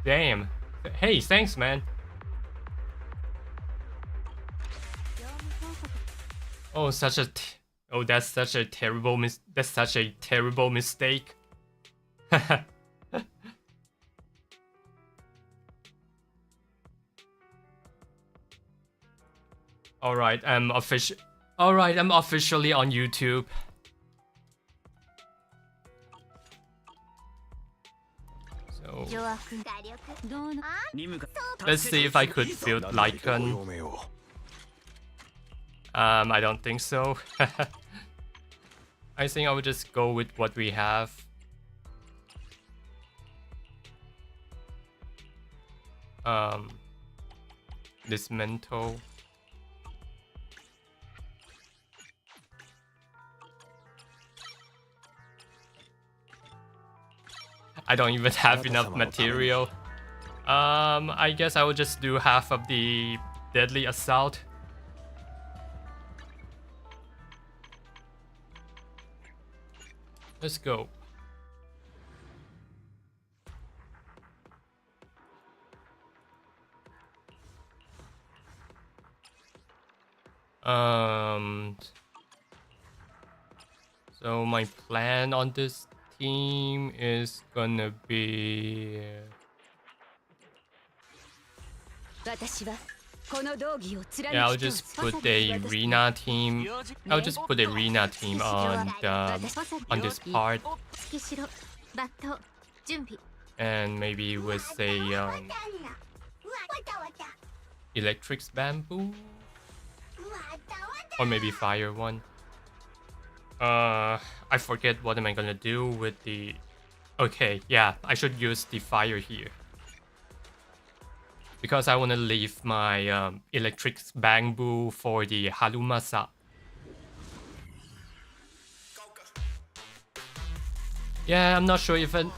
Damn. Hey, thanks, man. Oh, that's such a terrible mistake. All right, I'm officially on YouTube. So let's see if I could build Lycan. I don't think so. I think I would just go with what we have. Dismantle. I don't even have enough material. I guess I would just do half of the Deadly Assault. Let's go. So my plan on this team is gonna be... Yeah, I'll just put a Rena team. I'll just put a Rena team on this part, and maybe with a Electric's Bamboo, or maybe Fire one. I forget what am I gonna do with the... Okay, yeah, I should use the Fire here. Because I want to leave my Electric's Bamboo for the Harumasa. Yeah, I'm not sure if I'm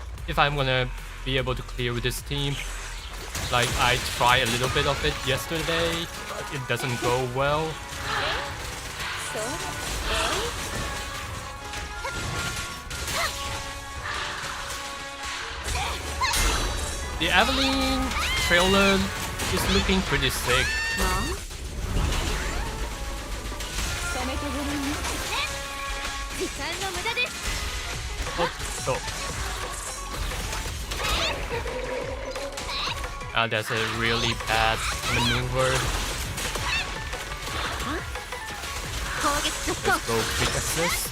gonna be able to clear with this team. Like, I tried a little bit of it yesterday, but it doesn't go well. The Evelyn trailer is looking pretty sick. That's a really bad maneuver. Let's go quick assist.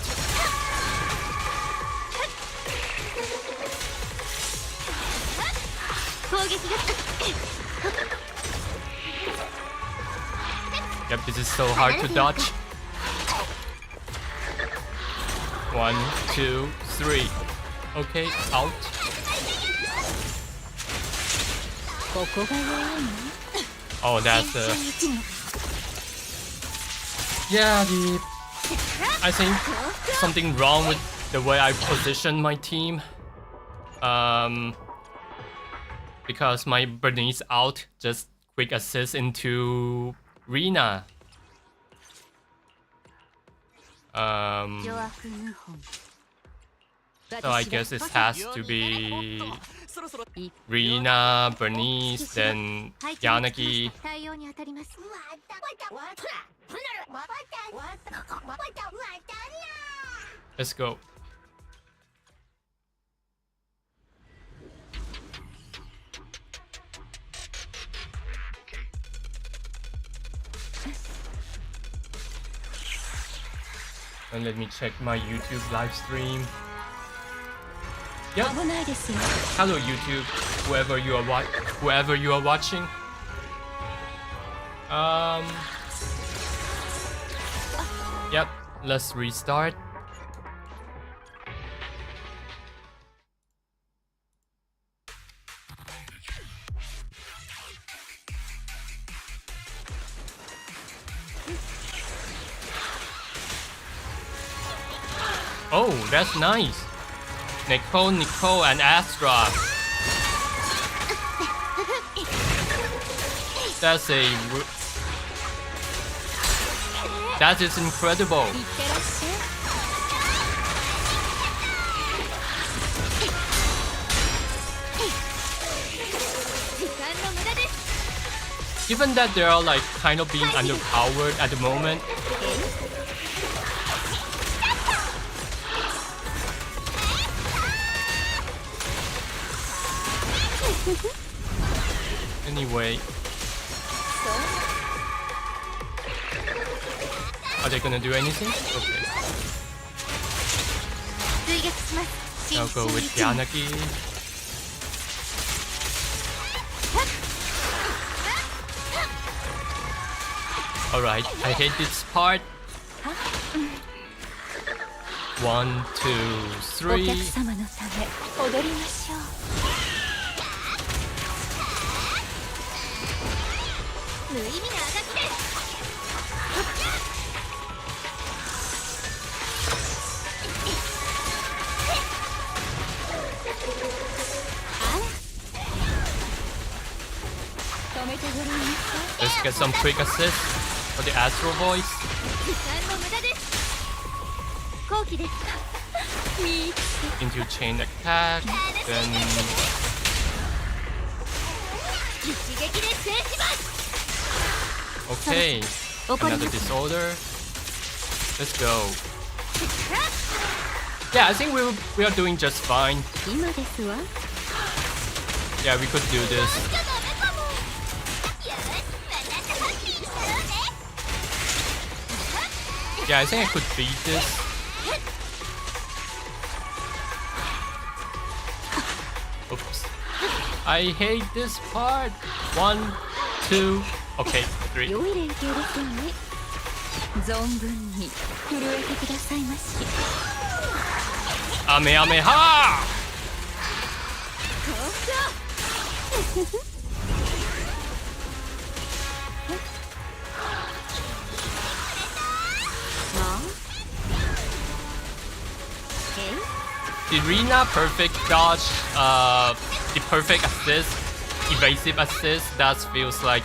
Yep, this is so hard to dodge. 1, 2, 3. Okay, out. Oh, that's yeah, I think something wrong with the way I position my team. Because my Bernice out, just quick assist into Rena. So I guess it has to be Rena, Bernice, then Yanagi. Let's go. And let me check my YouTube live stream. Yep. Hello YouTube, whoever you are watching. Yep, let's restart. Oh, that's nice. Nicole, and Astra. That is incredible. Given that they are like kind of being underpowered at the moment. Anyway. Are they gonna do anything? Okay. I'll go with Yanagi. Alright, I hate this part. 1, 2, 3. Let's get some quick assist for the Astro Voice. Into chain attack, then okay, another disorder. Let's go. Yeah, I think we are doing just fine. Yeah, we could do this. Yeah, I think I could beat this. Oops. I hate this part. 1, 2, okay, 3. Ameameha! Did Rina perfect dodge the perfect assist, evasive assist? That feels like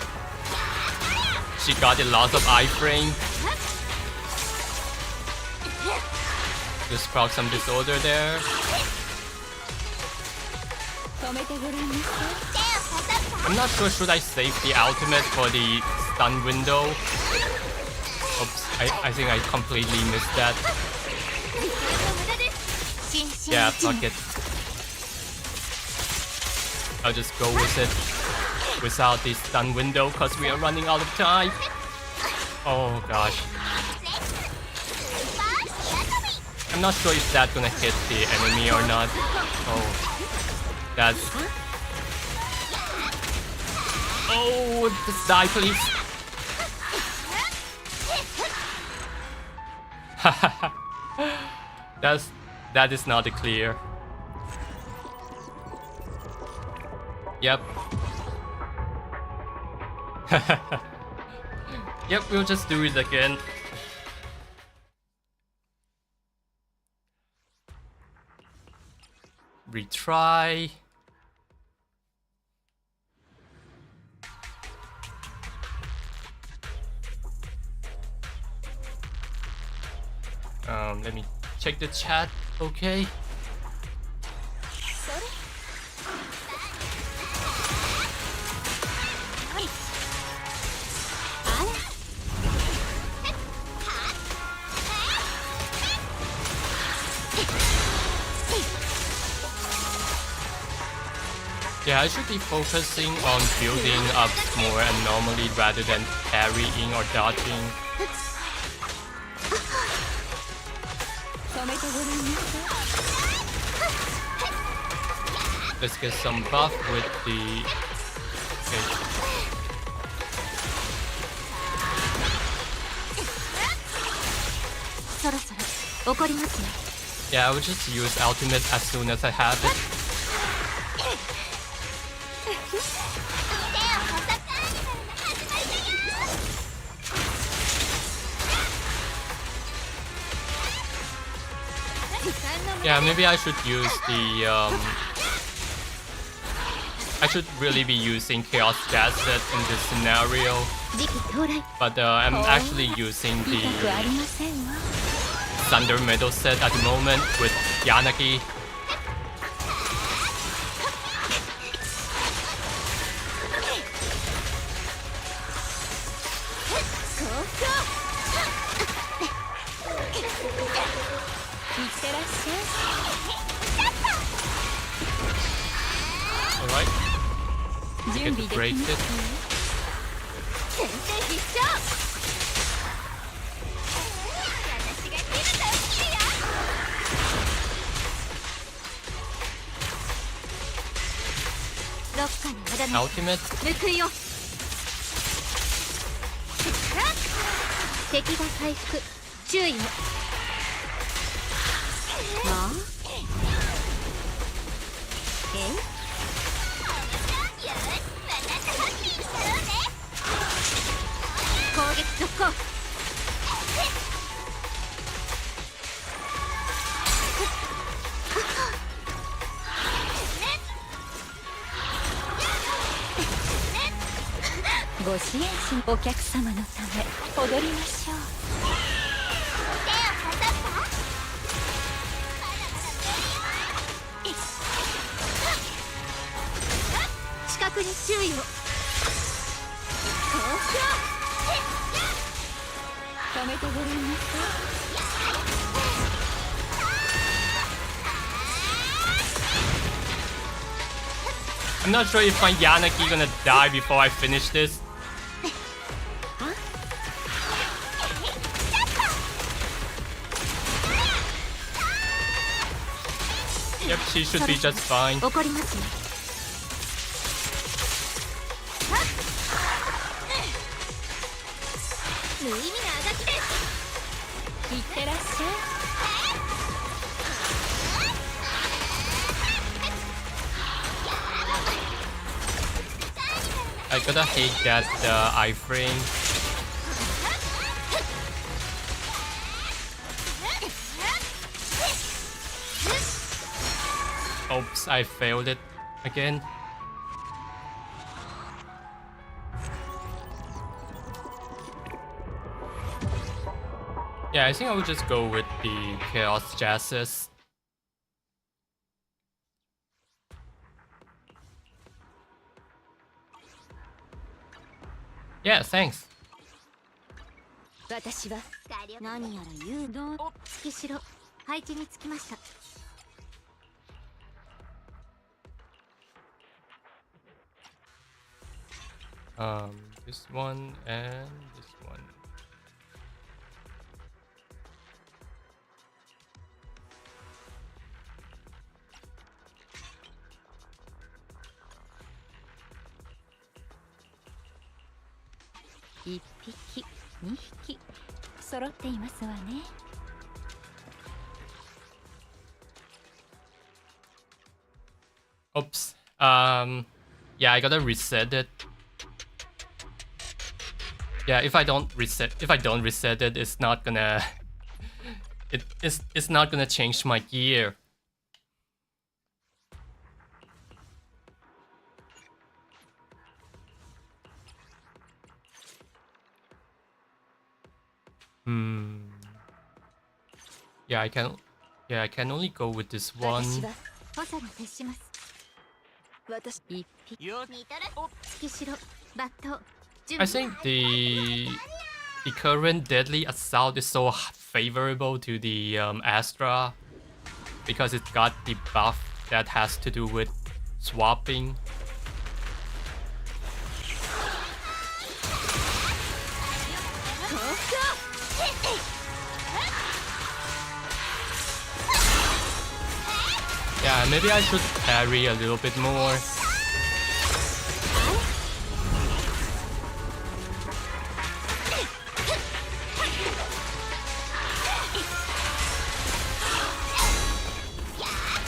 she got a lot of iframe. Just proc some disorder there. I'm not sure, should I save the ultimate for the stun window? Oops, I think I completely missed that. Yeah, fuck it. I'll just go with it without the stun window because we are running out of time. Oh gosh. I'm not sure if that's gonna hit the enemy or not. Oh, that's... Oh, just die please. That is not clear. Yep. Yep, we'll just do it again. Retry. Let me check the chat. Okay. Yeah, I should be focusing on building up more anomaly rather than parrying or dodging. Let's get some buff with the... Okay. Yeah, I will just use ultimate as soon as I have it. Yeah, maybe I should use the I should really be using Chaos Gas Set in this scenario, but I'm actually using the Thunder Metal set at the moment with Yanagi. Get to break it. Ultimate. 敵が回復注意を。まあ攻撃続行。ご支援しお客様のため踊りましょう。近くに注意を。止めてごらんなさい。I'm not sure if my Yanaki gonna die before I finish this. Yep, she should be just fine. 怒りますよ。無意味なあがきです。いってらっしゃい。I gotta hate that iframe. Oops, I failed it again. Yeah, I think I would just go with the Chaos Jazzes. Yeah, thanks. 私は何やら誘導付きしろ配置につきました。This one and this one. One, 2匹揃っていますわね。Oops. Yeah, I gotta reset it. Yeah, if I don't reset it, it's not gonna it's not gonna change my gear. Yeah, I can only go with this one. I think the current deadly assault is so favorable to the Astra because it got the buff that has to do with swapping. Yeah, maybe I should parry a little bit more.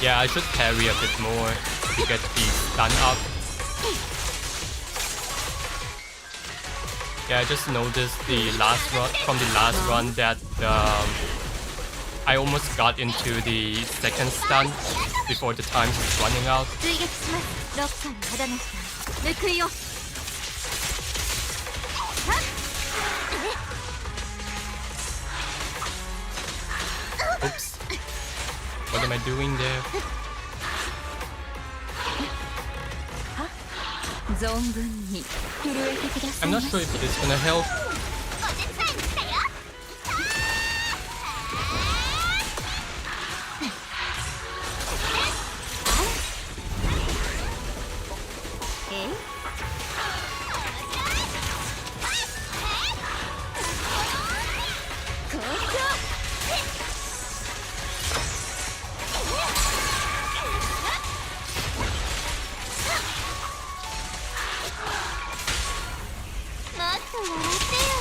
Yeah, I should parry a bit more to get the stun up. Yeah, I just noticed the last run that I almost got into the second stun before the time is running out. Oops. What am I doing there? I'm not sure if it is gonna help.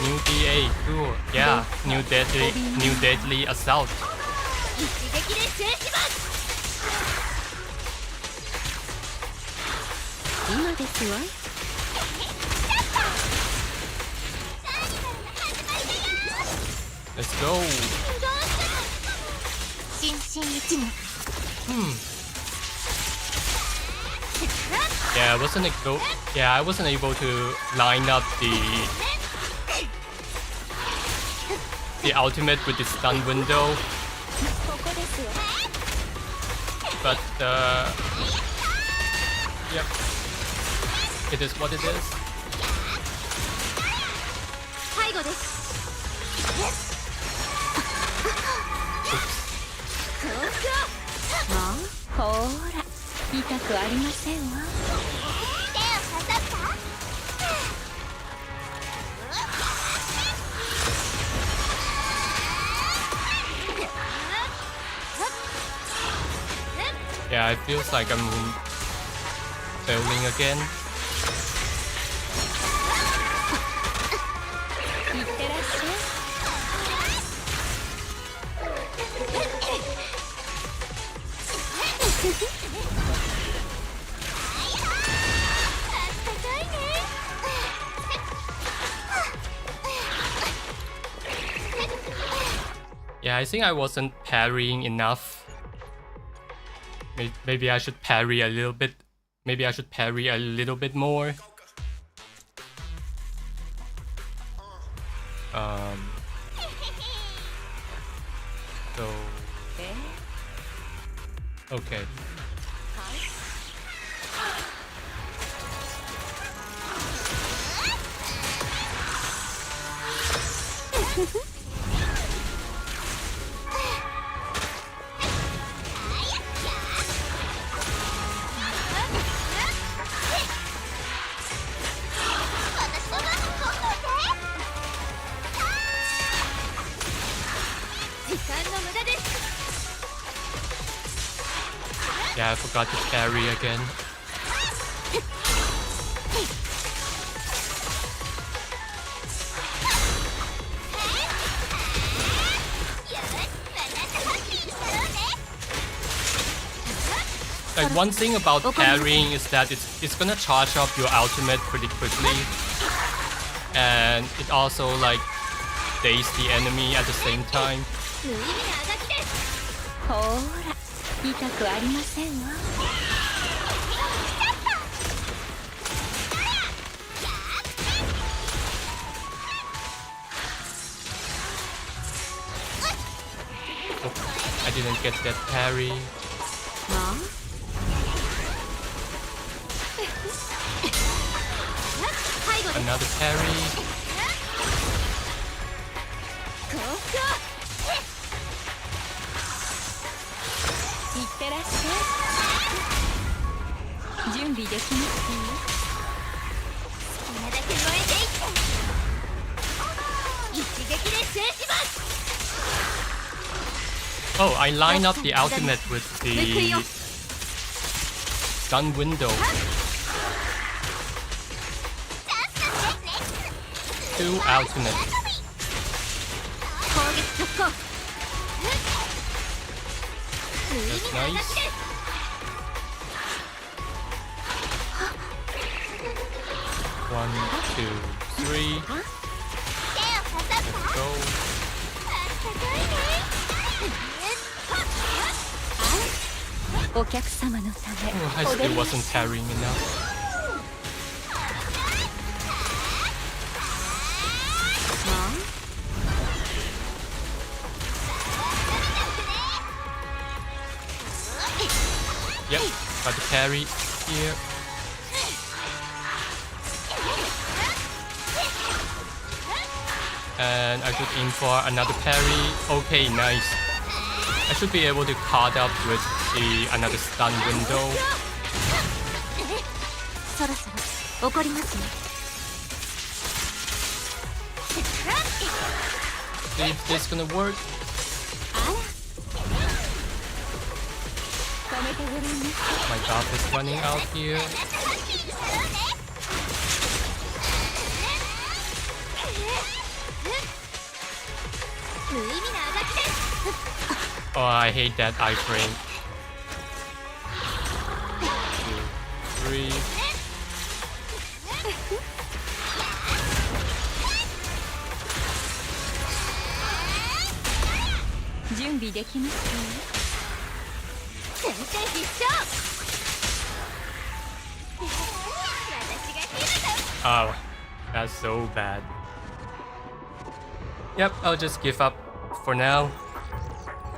New DA, cool. Yeah, new deadly assault. 一撃で制します。今ですわ。Let's go. 心身一の。Yeah, I wasn't able to line up the ultimate with the stun window. ここですよ。 But yep, it is what it is. 背後です。まあ、ほーら、痛くありませんわ。手を刺さった？ Yeah, it feels like I'm failing again. いってらっしゃい。Yeah, I think I wasn't parrying enough. Maybe I should parry a little bit. Maybe I should parry a little bit more. So okay. Yeah, I forgot to parry again. Like, one thing about parrying is that it's gonna charge up your ultimate pretty quickly, and it also like daze the enemy at the same time. ほーら、痛くありませんわ。 I didn't get that parry. Another parry. Oh, I line up the ultimate with the stun window. Two ultimates. That's nice. One, two, three. Let's go. I still wasn't parrying enough. Yep, got the parry here. And I should aim for another parry. Okay, nice. I should be able to caught up with another stun window. そろそろ怒りますね。 See if this gonna work. 止めてごらんね。 My buff is running out here. Oh, I hate that iframe. 2, 3. 準備できますか？先生必勝。 Oh, that's so bad. Yep, I'll just give up for now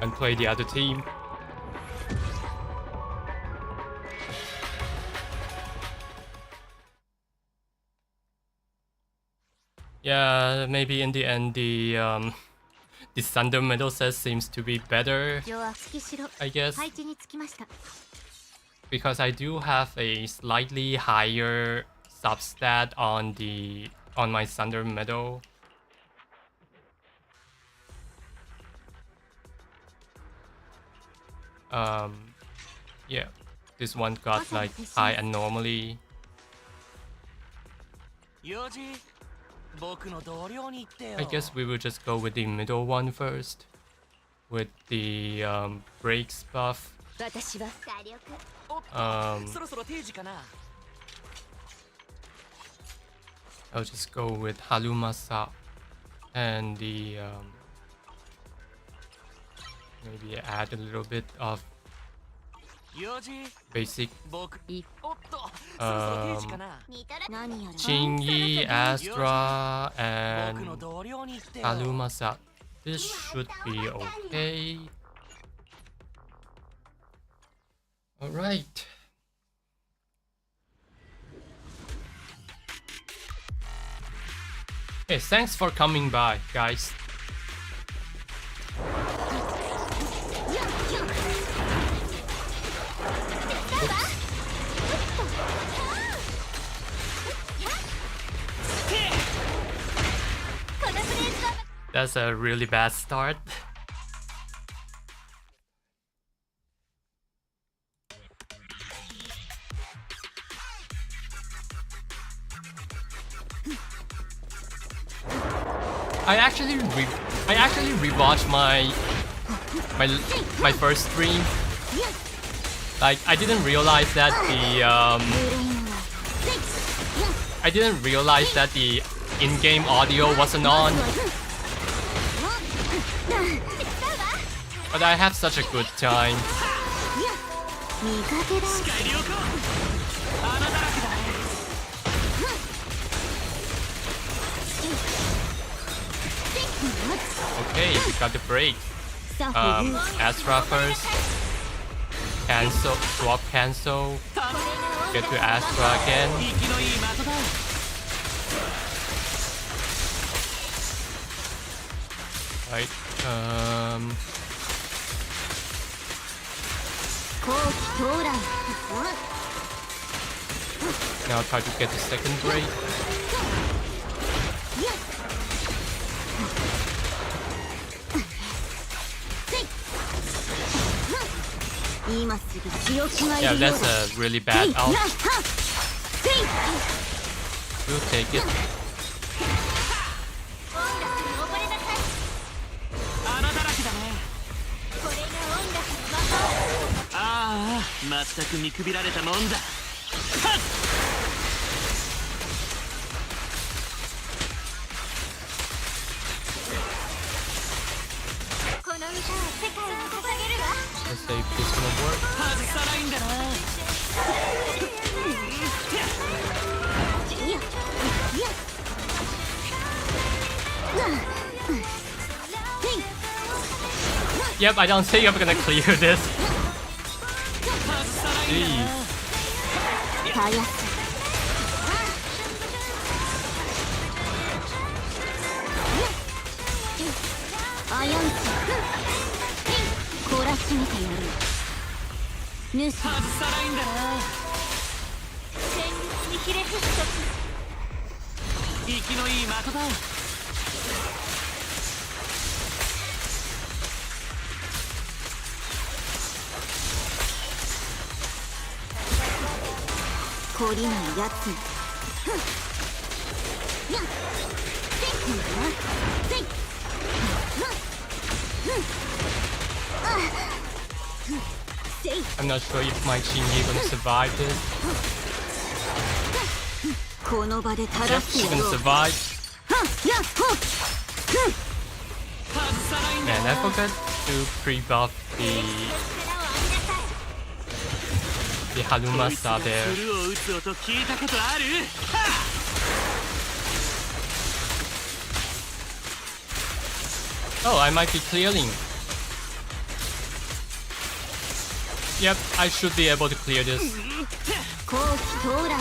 and play the other team. Yeah, maybe in the end the Thunder Metal set seems to be better, I guess, because I do have a slightly higher substat on my Thunder Metal. Yeah, this one got like high anomaly. I guess we will just go with the middle one first, with the breaks buff. I'll just go with Halumasa and the maybe add a little bit of basic Chingy, Astra, and Halumasa. This should be okay. Alright. Hey, thanks for coming by, guys. That's a really bad start. I actually rewatched my first stream. Like I didn't realize that the in-game audio wasn't on. But I have such a good time. Okay, we got the break. Astra first. Cancel, swap cancel. Get to Astra again. Right, now try to get the second break. Yeah, that's a really bad out. We'll take it. Let's see if this is gonna work. Yep, I don't think I'm gonna clear this. Jeez. 生きのいい的だ。懲りないやつ。I'm not sure if my Shinji gonna survive this. この場で Yep, 正す she よ。 gonna survive. 外さないんだ Man, I forgot to pre-buff the Harumasa there. フルを打つ音聞いたことある？ Oh, I might be clearing. Yep, I should be able to clear this. 後期到来。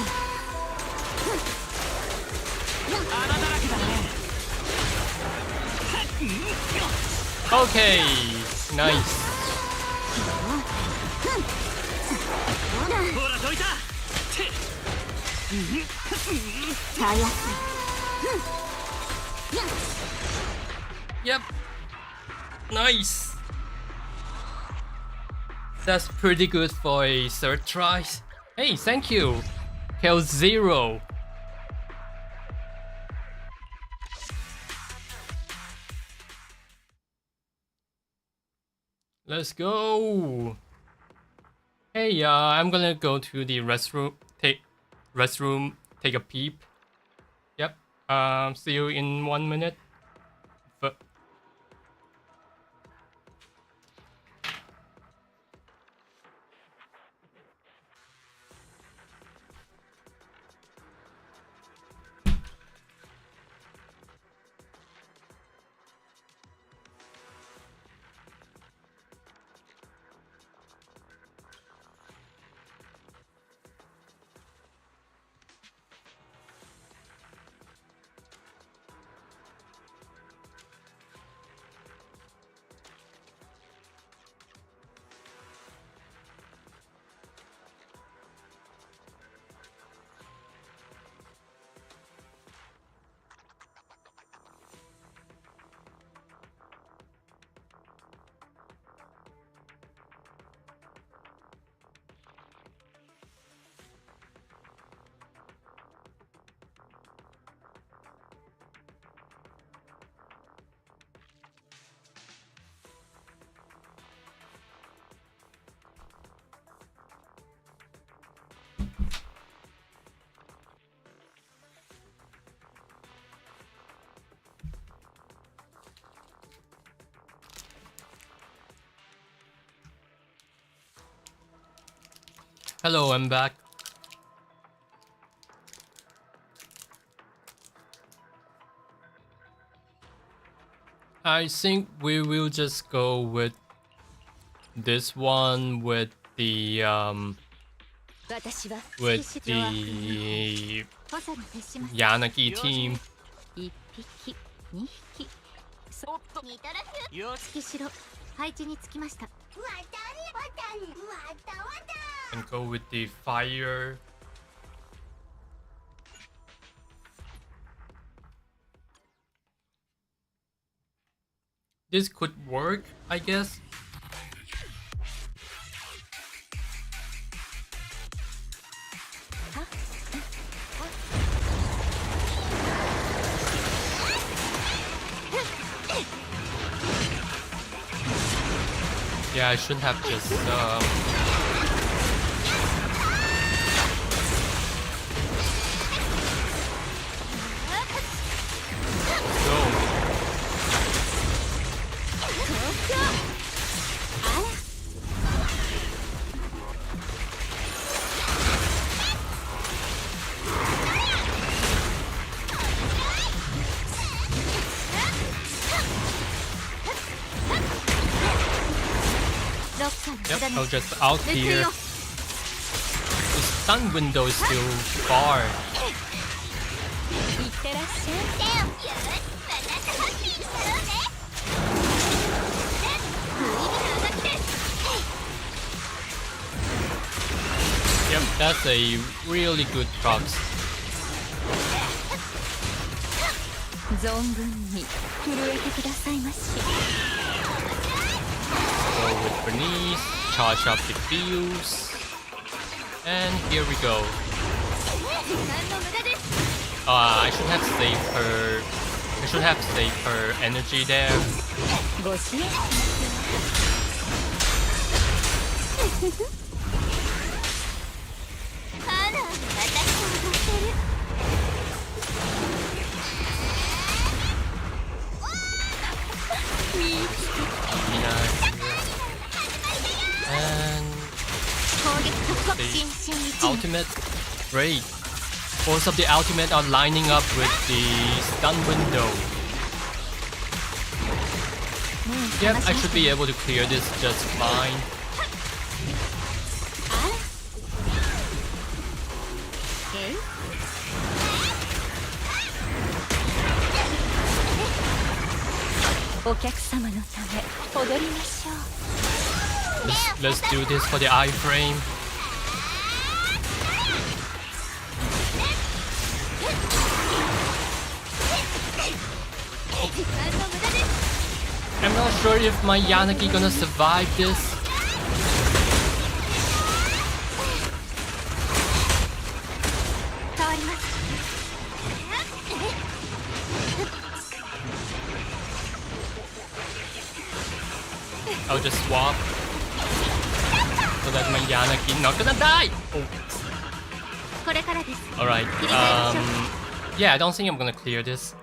穴だらけだね。 Okay, nice. ほらどいた。たやす Yep, nice. That's pretty good for a third try. Hey, thank you, ZenlessZoneZero. Let's go. Hey, I'm gonna go to the restroom. Take a peep. Yep. See you in 1 minute. But hello, I'm back. I think we will just go with this one with the 私は with 月城は the 補佐に徹します。 Yanagi team. 一匹二匹そっと似たらしよし。月城配置につきました。 And go with the fire. This could work, I guess. Yeah, I should have just go. Yep, I'll just out here. The stun window is still far. いってらっしゃい。 Yep, that's a really good prox. 存分に震えてくださいまし。 Go with Bernice, charge up the fuse, and here we go. I should have saved her. I should have saved her energy there. ご支援しますよ。あら、私を踊ってる。And 攻撃突破。 the ultimate, great. Both of the ultimate are lining up with the stun window. Yep, I should be able to clear this just fine. お客様のため踊りましょう。 Let's do this for the iframe. I'm not sure if my Yanagi gonna survive this. I'll just swap so that my Yanagi not gonna die. Oh. これからです。 Alright. Yeah, I don't think I'm gonna clear this.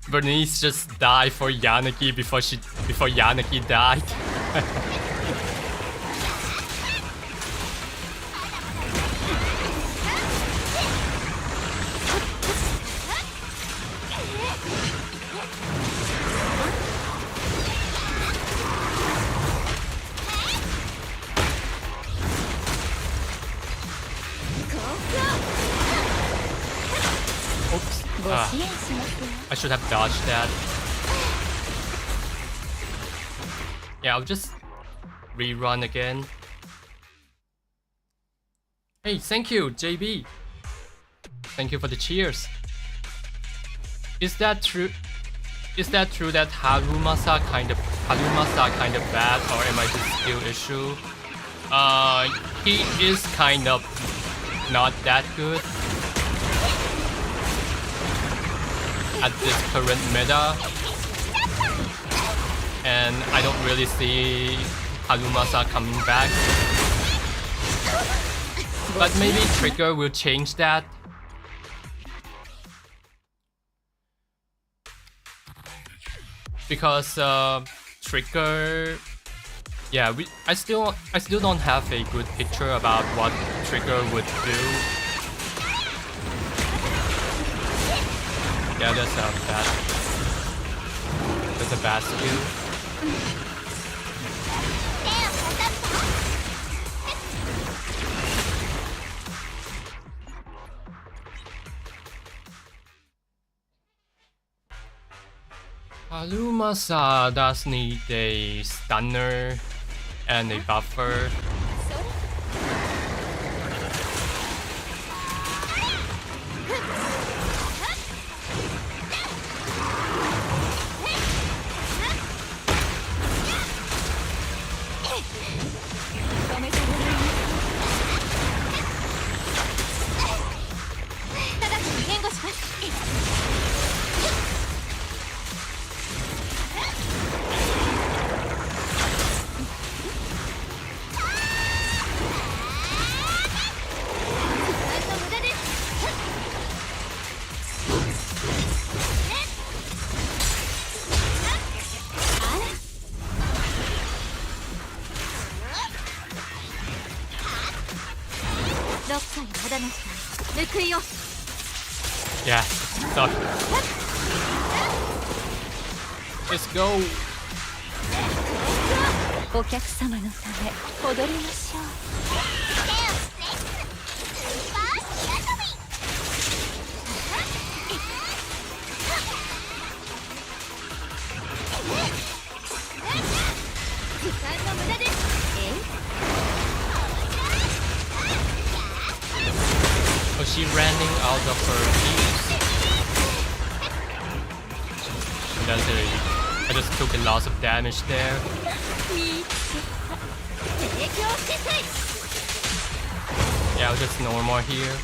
Bernice just died for Yanagi before Yanagi died. Oops. I should have dodged that. Yeah, I'll just rerun again. Hey, thank you, JB. Thank you for the cheers. Is that true? Is that true that Harumasa kind of bad, or am I just skill issue? He is kind of not that good at this current meta, and I don't really see Harumasa coming back. But maybe Trigger will change that. Because Trigger, yeah, I still don't have a good picture about what Trigger would do. Yeah, that's a bad skill. Harumasa does need a stunner and a buffer. Yeah, stop. Let's go. お客様のため踊りましょう。時間の無駄です。Was she running out of her heals? That's I just took a loss of damage there. Yeah, I'll just normal here.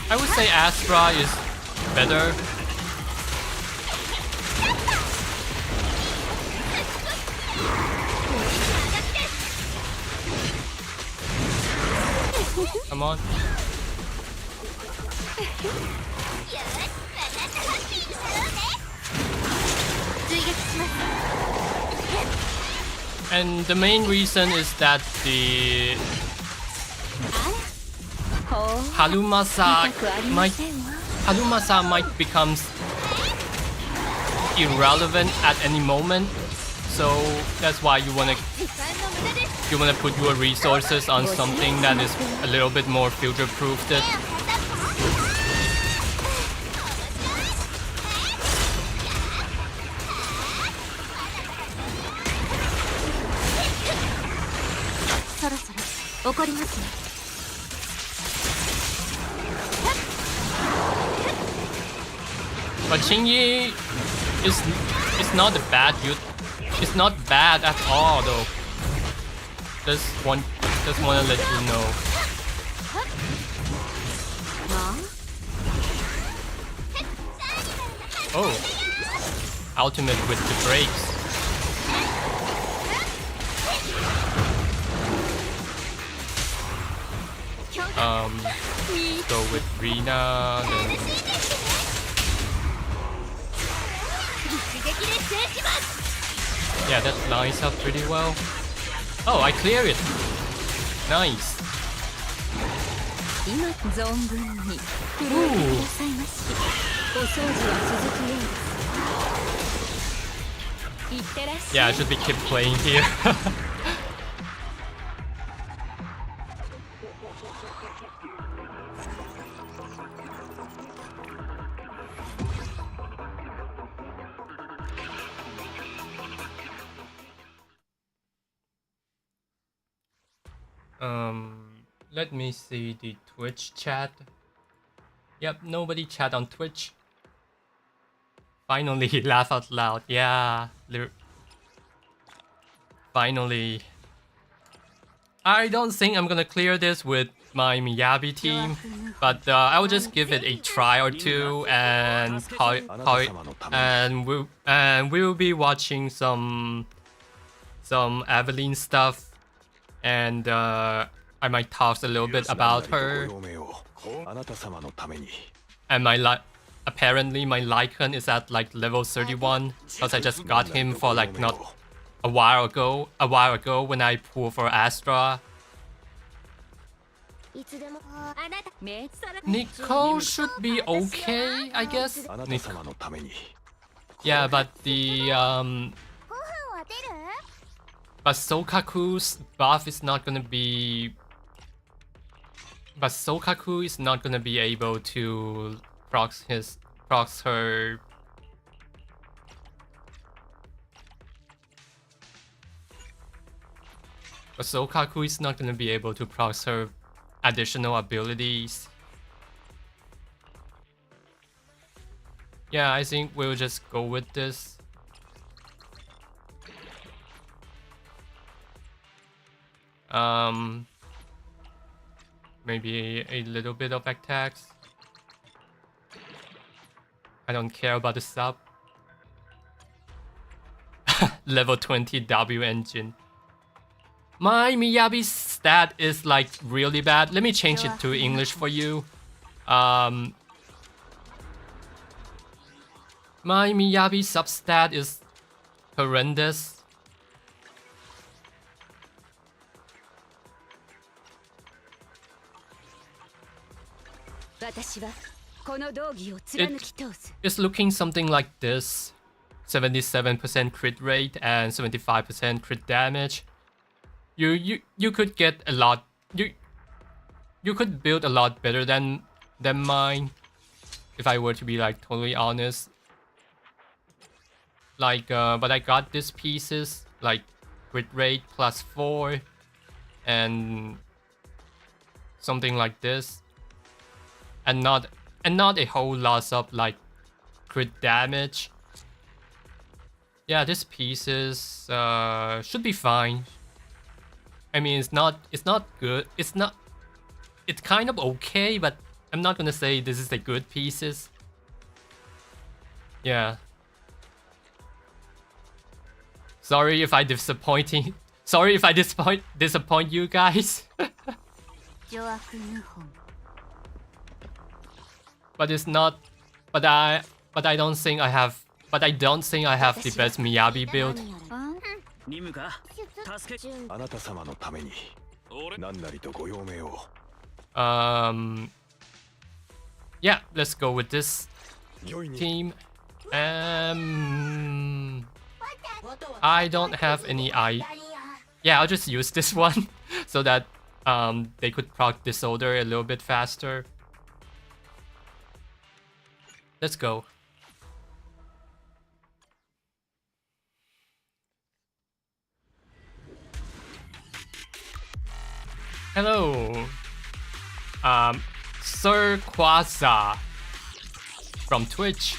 I would say Astra is better. Come on. And the main reason is that the Harumasa might become irrelevant at any moment. So that's why you wanna put your resources on something that is a little bit more future-proofed. But Qingyi is not a bad it's not bad at all though. Just wanna let you know. Oh, ultimate with the brakes. Go with Rina, then yeah, that lines up pretty well. Oh, I clear it. Nice. Ooh. Yeah, I should be keep playing here. Let me see the Twitch chat. Yep, nobody chat on Twitch. Finally, laugh out loud. Yeah, finally. I don't think I'm gonna clear this with my Miyabi team, but I will just give it a try or two, and we will be watching some Evelyn stuff, and I might talk a little bit about her. And apparently my Lycan is at like level 31 because I just got him for like not a while ago when I pulled for Astra. Nico should be okay, I guess. Yeah, but the but Sokaku's buff is not gonna be. But Sokaku is not gonna be able to proc her. But Sokaku is not gonna be able to proc her additional abilities. Yeah, I think we'll just go with this. Maybe a little bit of attacks. I don't care about the sub. Level 20 W engine. My Miyabi stat is like really bad. Let me change it to English for you. My Miyabi substat is horrendous. It's looking something like this. 77% crit rate and 75% crit damage. You could get a lot. You could build a lot better than mine, if I were to be like totally honest. Like, but I got these pieces like crit rate +4 and something like this, and not a whole lot of like crit damage. Yeah, this pieces should be fine. I mean, it's not good. It's kind of okay, but I'm not gonna say this is a good pieces. Yeah. Sorry if I disappoint you guys. But it's not. But I don't think I have. But I don't think I have the best Miyabi build. 任務か助けあなた様のために何なりとご用命を。Yeah, let's go with this team. I don't have any Yeah, I'll just use this one so that they could proc Disorder a little bit faster. Let's go. Hello, Sir Quasa from Twitch.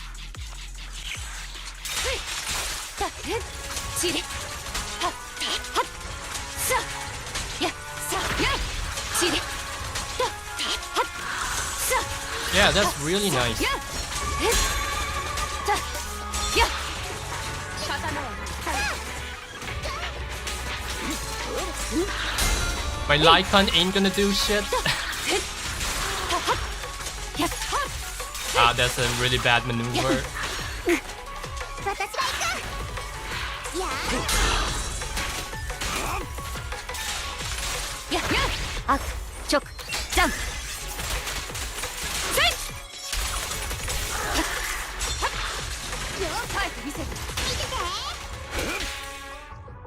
Yeah, that's really nice. My Lycan ain't gonna do shit. Ah, that's a really bad maneuver.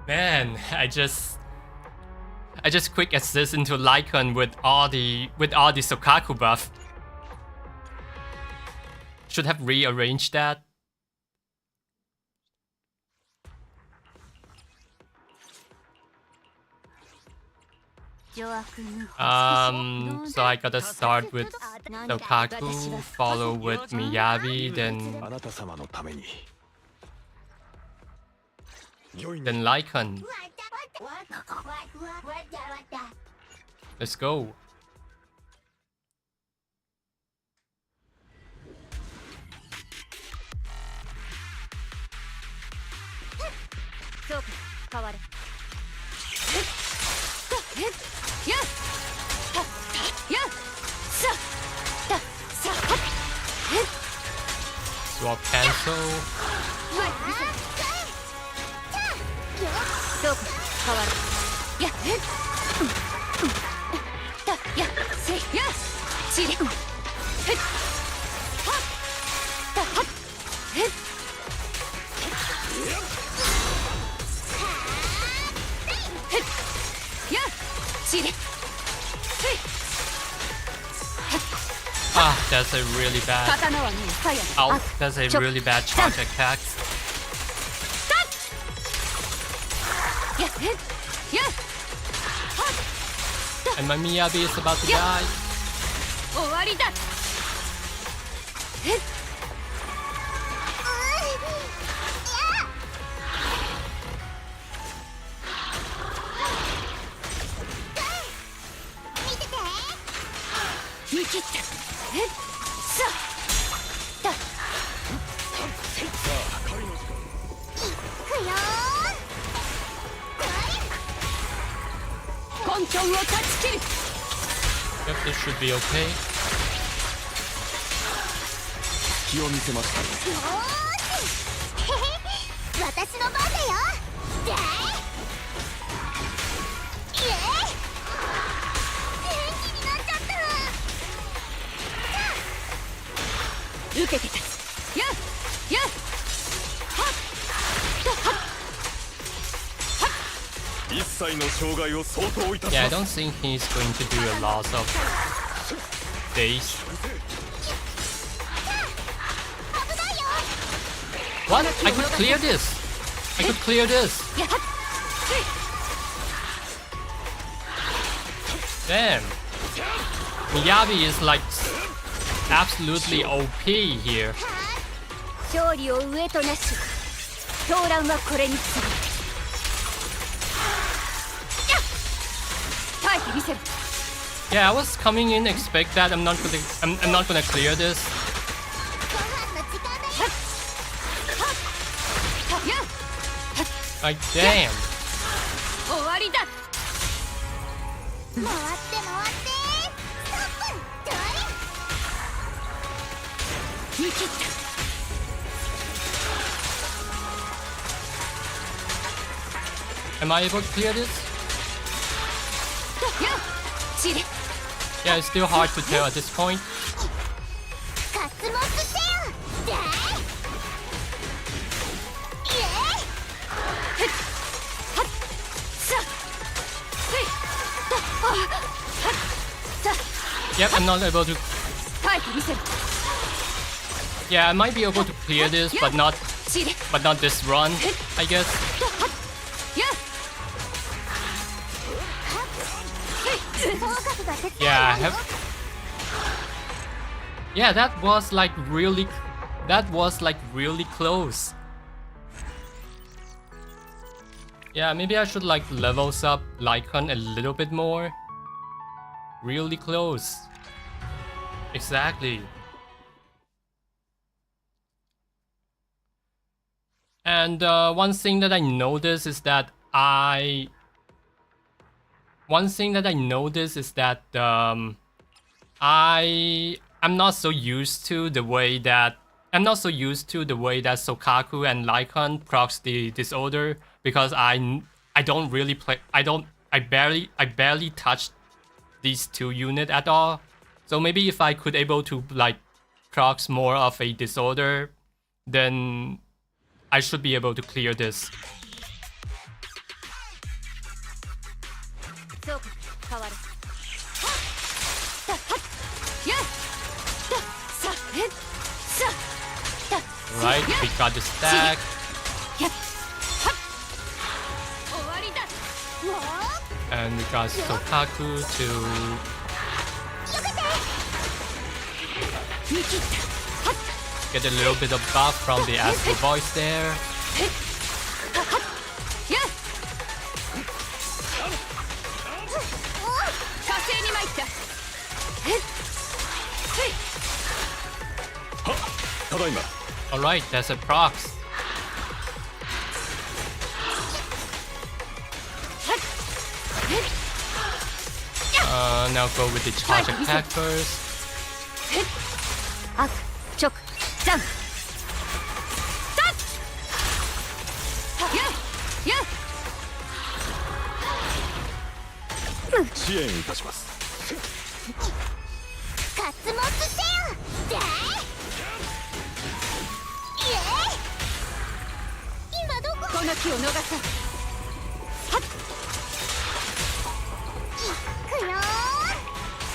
Man, I just quick assist into Lycan with all the Sokaku buff. Should have rearranged that. So I gotta start with Sokaku, follow with Miyabi, then Lycan. Let's go. Swap cancel. Ah, that's a really bad. Ow, that's a really bad charge attack. And my Miyabi is about to die. Yep, this should be okay. Yeah, I don't think he's going to do a lot of days. What? I could clear this! I could clear this! Damn. Miyabi is like absolutely OP here. 勝利を上となし狂乱はこれに次ぐ耐えてみせる Yeah, I was coming in expect that I'm not gonna clear this. Like damn. 終わりだ回って回ってストップトライ見切った Am I able to clear this? チレ Yeah, it's still hard to tell at this point. カツモスせよだいイエささ Yep, I'm not able to. 耐えてみせる Yeah, I might be able to clear this, but not チレ this run, I guess. ーフォーカスが手伝 Yeah, I have. Yeah, that was like really close. Yeah, maybe I should like levels up Lycon a little bit more. Really close. Exactly. And one thing that I noticed is that I'm not so used to the way that Sokaku and Lycon procs the disorder because I don't really play I barely touched these two units at all. So maybe if I could able to like procs more of a disorder, then I should be able to clear this. そうか変わるささ Right, we got the stack. 終わりだ And we got Sokaku to 見切った get a little bit of buff from the Astral Voice there. 火星に参ったただいま Alright, that's a procs. Now go with the charge attack first. アフ直ザン支援いたしますカツモスせよだいイエ今どここの気を逃さくよ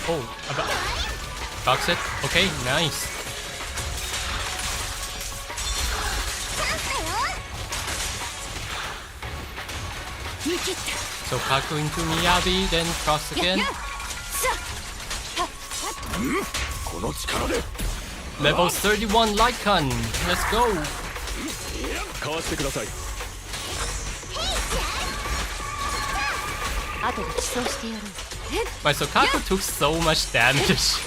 Oh, box it. Okay, nice. チャンスだよ 見切った Sokaku into Miyabi, then cross again. この力で Level 31 Lycon. Let's go. かわしてください後で起走してやる My Sokaku took so much damage.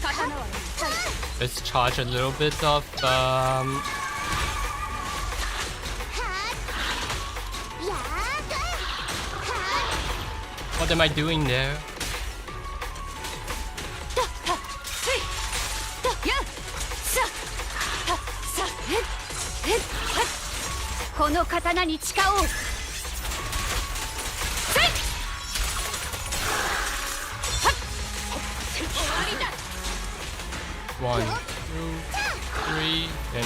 刀は Let's charge a little bit of What am I doing there? この刀に誓おう 1, 2, 3, then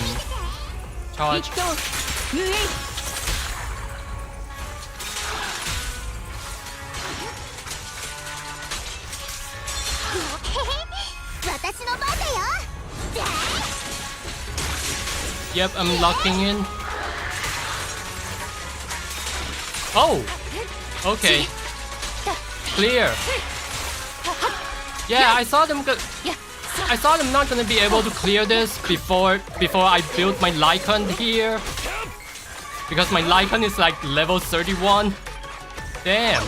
charge. 一等無縁 私の番だよだい Yep, I'm locking in. Oh! Okay. Clear. Yeah, I thought I'm not gonna be able to clear this before I built my Lycan here. Because my Lycan is like level 31. Damn.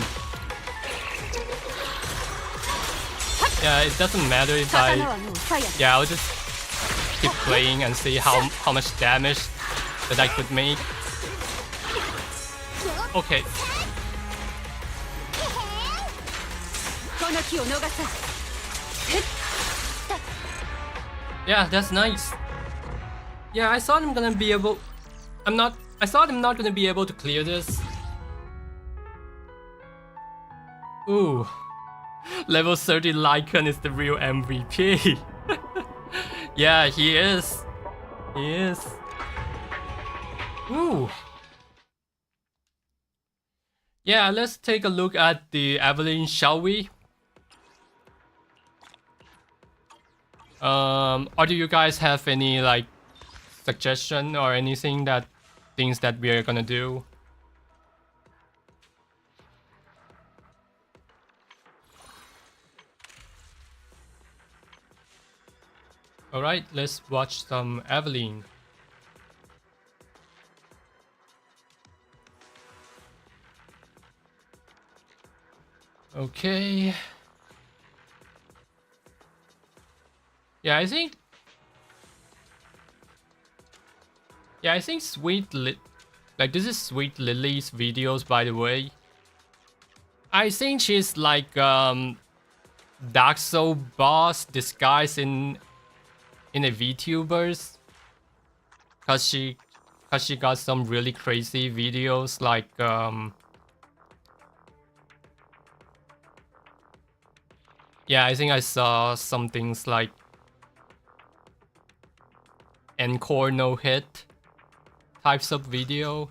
Yeah, it doesn't matter if yeah, I'll just keep playing and see how much damage that I could make. Okay. Yeah, that's nice. Yeah, I thought I'm gonna be able. I thought I'm not gonna be able to clear this. Ooh. Level 30 Lycan is the real MVP. Yeah, he is. He is. Ooh. Yeah, let's take a look at the Evelyn, shall we? Or do you guys have any like suggestion or anything things that we are gonna do? Alright, let's watch some Evelyn. Okay. Yeah, I think like this is Sweet Lily's videos, by the way. I think she's like Dark Soul boss disguised in a VTubers, cause she got some really crazy videos like yeah, I think I saw some things like Encore no hit types of video.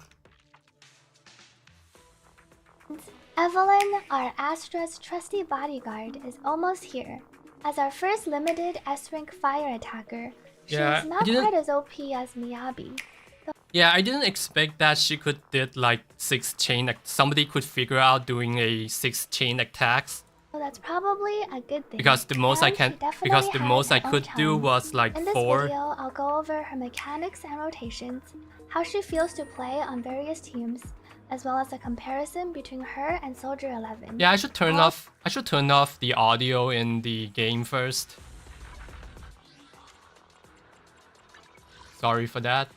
Evelyn, our Astra's trusty bodyguard, is almost here. As our first limited S-rank fire attacker, she is not quite as OP as Miyabi. Yeah, I didn't expect that she could did like 6 chain. Somebody could figure out doing a 6 chain attacks. So that's probably a good thing. Because the most I could do was like 4. In this video, I'll go over her mechanics and rotations, how she feels to play on various teams, as well as a comparison between her and Soldier 11. Yeah, I should turn off the audio in the game first. Sorry for that.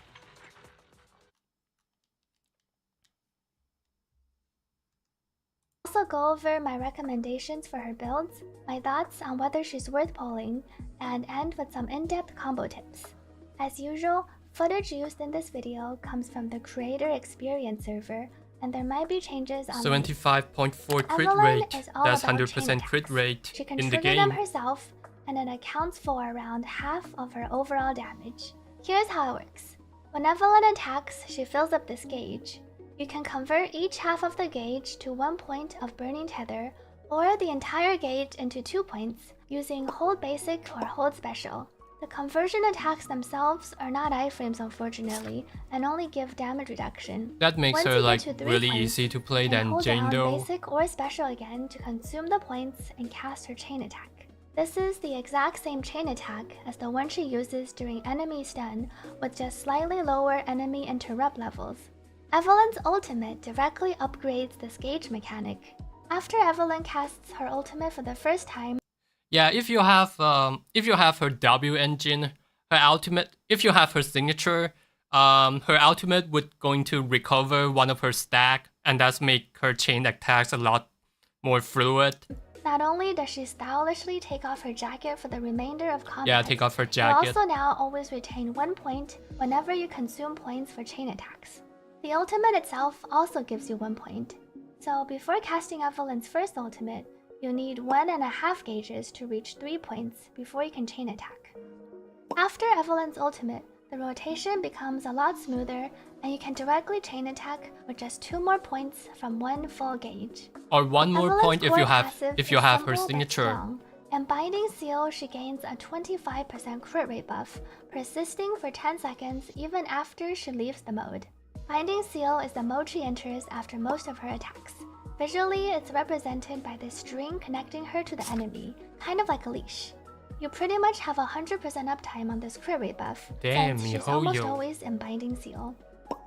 Also go over my recommendations for her builds, my thoughts on whether she's worth pulling, and end with some in-depth combo tips. As usual, footage used in this video comes from the Creator Experience server, and there might be changes on 75.4 crit rate. That's 100% crit rate she can in the trigger game. them herself, and it accounts for around half of her overall damage. Here's how it works. When Evelyn attacks, she fills up this gauge. You can convert each half of the gauge to 1 point of Burning Tether, or the entire gauge into 2 points, using Hold Basic or Hold Special. The conversion attacks themselves are not iframes, unfortunately, and only give damage reduction. That makes Once her you get like to 3 really points, easy to play you can than hold Jane down though. Basic or Special again to consume the points and cast her chain attack. This is the exact same chain attack as the one she uses during enemy stun, with just slightly lower enemy interrupt levels. Evelyn's ultimate directly upgrades this gauge mechanic. After Evelyn casts her ultimate for the first time, Yeah, if you have her W engine, her ultimate, if you have her signature, her ultimate would going to recover one of her stack, and that's make her chain attacks a lot more fluid. not only does she stylishly take off her jacket for the remainder of combat, Yeah, take off her you jacket. also now always retain 1 point whenever you consume points for chain attacks. The ultimate itself also gives you 1 point. So before casting Evelyn's first ultimate, you need 1.5 gauges to reach 3 points before you can chain attack. After Evelyn's ultimate, the rotation becomes a lot smoother, and you can directly chain attack with just 2 more points from 1 full gauge. Or 1 more Evelyn's point core passive if is you have her simple but signature. strong. And Binding Seal, she gains a 25% crit rate buff, persisting for 10 seconds even after she leaves the mode. Binding Seal is the mode she enters after most of her attacks. Visually, it's represented by this string connecting her to the enemy, kind of like a leash. You pretty much have 100% uptime on this crit rate buff, Damn, since she's Mihoyo. almost always in Binding Seal.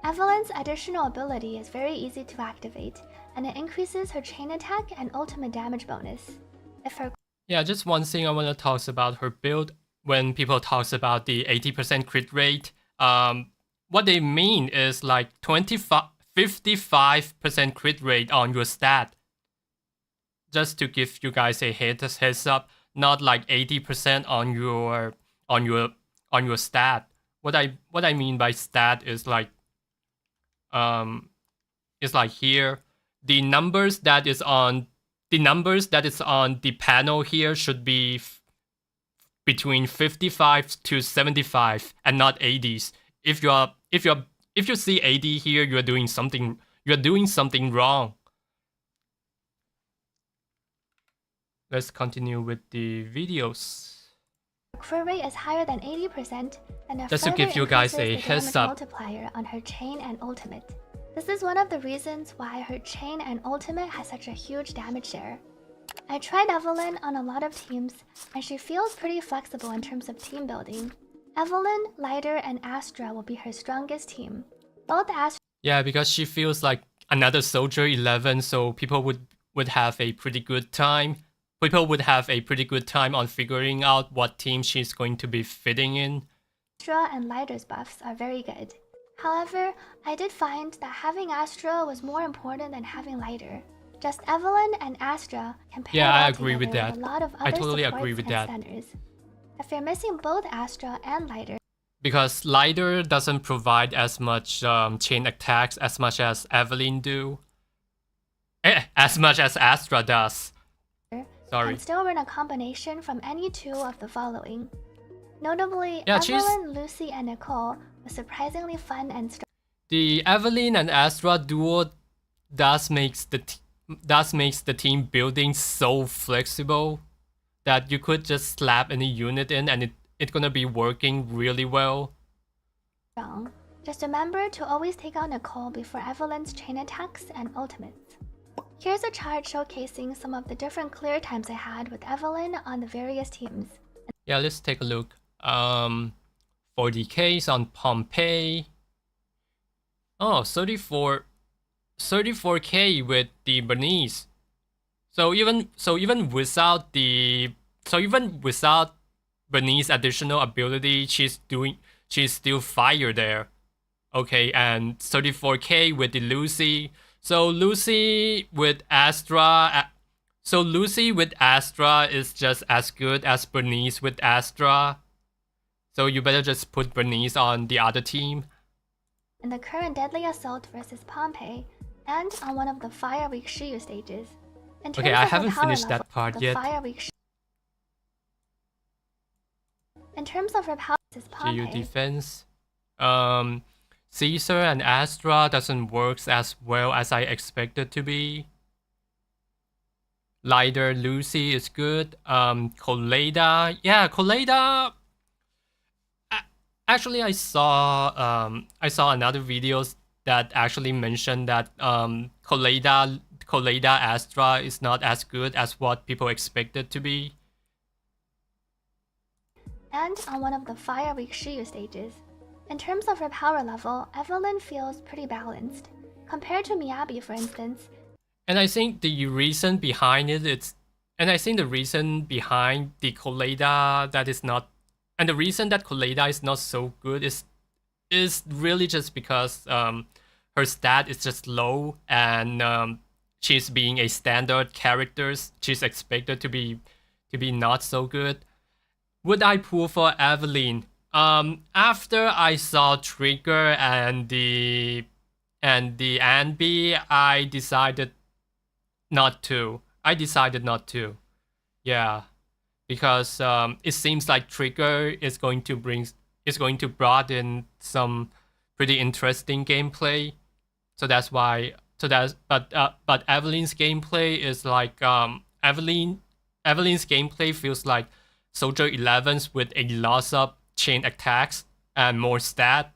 Evelyn's additional ability is very easy to activate, and it increases her chain attack and ultimate damage bonus. If her Yeah, just one thing I want to talk about her build. When people talk about the 80% crit rate, what they mean is like 55% crit rate on your stat. Just to give you guys a heads up, not like 80% on your stat. What I mean by stat is like here, the numbers that is on the panel here should be between 55 to 75 and not 80s. If you see 80 here, you're doing something wrong. Let's continue with the videos. crit rate is higher than 80%, and it Just to further give you guys increases a the heads damage up. multiplier on her chain and ultimate. This is one of the reasons why her chain and ultimate has such a huge damage share. I tried Evelyn on a lot of teams, and she feels pretty flexible in terms of team building. Evelyn, Lighter, and Astra will be her strongest team. Both Astra Yeah, because she feels like another Soldier 11, so people would have a pretty good time. People would have a pretty good time on figuring out what team she's going to be fitting in. and Lighter's buffs are very good. However, I did find that having Astra was more important than having Lighter. Just Evelyn and Astra can pair Yeah, I well agree with together that. a lot of I other totally supports agree with and that. centers. If you're missing both Astra and Lighter, Because Lighter doesn't provide as much chain attacks as much as Evelyn do. As much as Astra does. Sorry. can still run a combination from any two of the following. Notably, Yeah, she's- Evelyn, Lucy, and Nicole was surprisingly fun and strong. The Evelyn and Astra duo thus makes the team building so flexible that you could just slap any unit in and it's gonna be working really well. Just remember to always take out Nicole before Evelyn's chain attacks and ultimates. Here's a chart showcasing some of the different clear times I had with Evelyn on the various teams. Yeah, let's take a look. 40Ks on Pompeii. Oh, 34K with the Bernice. So even without Bernice additional ability, she's still fire there. Okay, and 34K with the Lucy. So Lucy with Astra is just as good as Bernice with Astra. So you better just put Bernice on the other team. In the current Deadly Assault versus Pompeii, and on one of the Fire Week Shiyu stages. In Okay, terms I of her haven't power finished that level, part the yet. Fire Week In terms of her power versus GU Pompeii, defense. Caesar and Astra doesn't work as well as I expected to be. Lighter Lucy is good. Colada, yeah, Colada. Actually, I saw another videos that actually mentioned that Colada Astra is not as good as what people expected to be. and on one of the Fire Week Shiyu stages. In terms of her power level, Evelyn feels pretty balanced. Compared to Miyabi, for instance, And I think the reason behind the Colada that is not, and the reason that Colada is not so good is really just because her stat is just low and she's being a standard character. She's expected to be not so good. Would I pull for Evelyn? After I saw Trigger and the Anby, I decided not to. Yeah, because it seems like Trigger is going to broaden some pretty interesting gameplay. So that's why. But Evelyn's gameplay is like Evelyn's gameplay feels like Soldier 11's with a lot of chain attacks and more stat.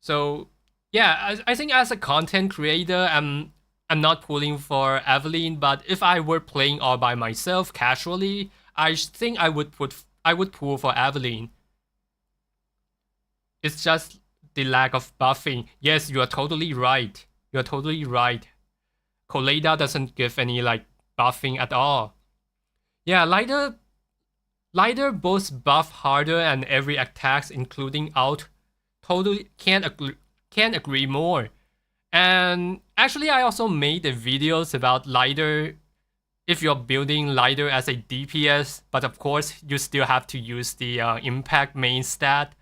So yeah, I think as a content creator, I'm not pulling for Evelyn, but if I were playing all by myself casually, I think I would pull for Evelyn. It's just the lack of buffing. Yes, you are totally right. You're totally right. Colada doesn't give any like buffing at all. Yeah, Lighter both buff harder and every attacks, including out. Totally can't agree more. And actually, I also made the videos about Lighter. If you're building Lighter as a DPS, but of course you still have to use the impact main stat.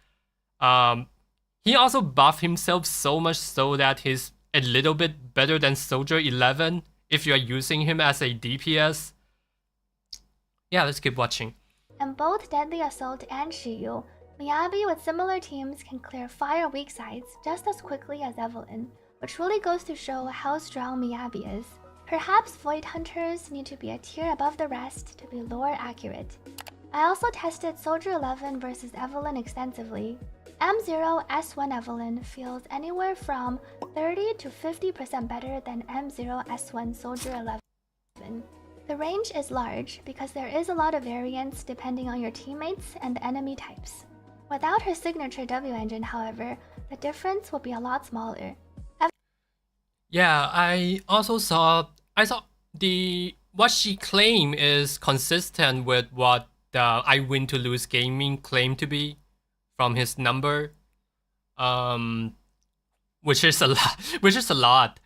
He also buffed himself so much so that he's a little bit better than Soldier 11 if you're using him as a DPS. Yeah, let's keep watching. And both Deadly Assault and Shiyu, Miyabi with similar teams can clear fire weak sides just as quickly as Evelyn, which really goes to show how strong Miyabi is. Perhaps Void Hunters need to be a tier above the rest to be lore accurate. I also tested Soldier 11 versus Evelyn extensively. M0 S1 Evelyn feels anywhere from 30 to 50% better than M0 S1 Soldier 11. The range is large because there is a lot of variance depending on your teammates and the enemy types. Without her signature W engine, however, the difference will be a lot smaller. Yeah, I saw what she claimed is consistent with what the I Win to Lose Gaming claimed to be from his number, which is a lot.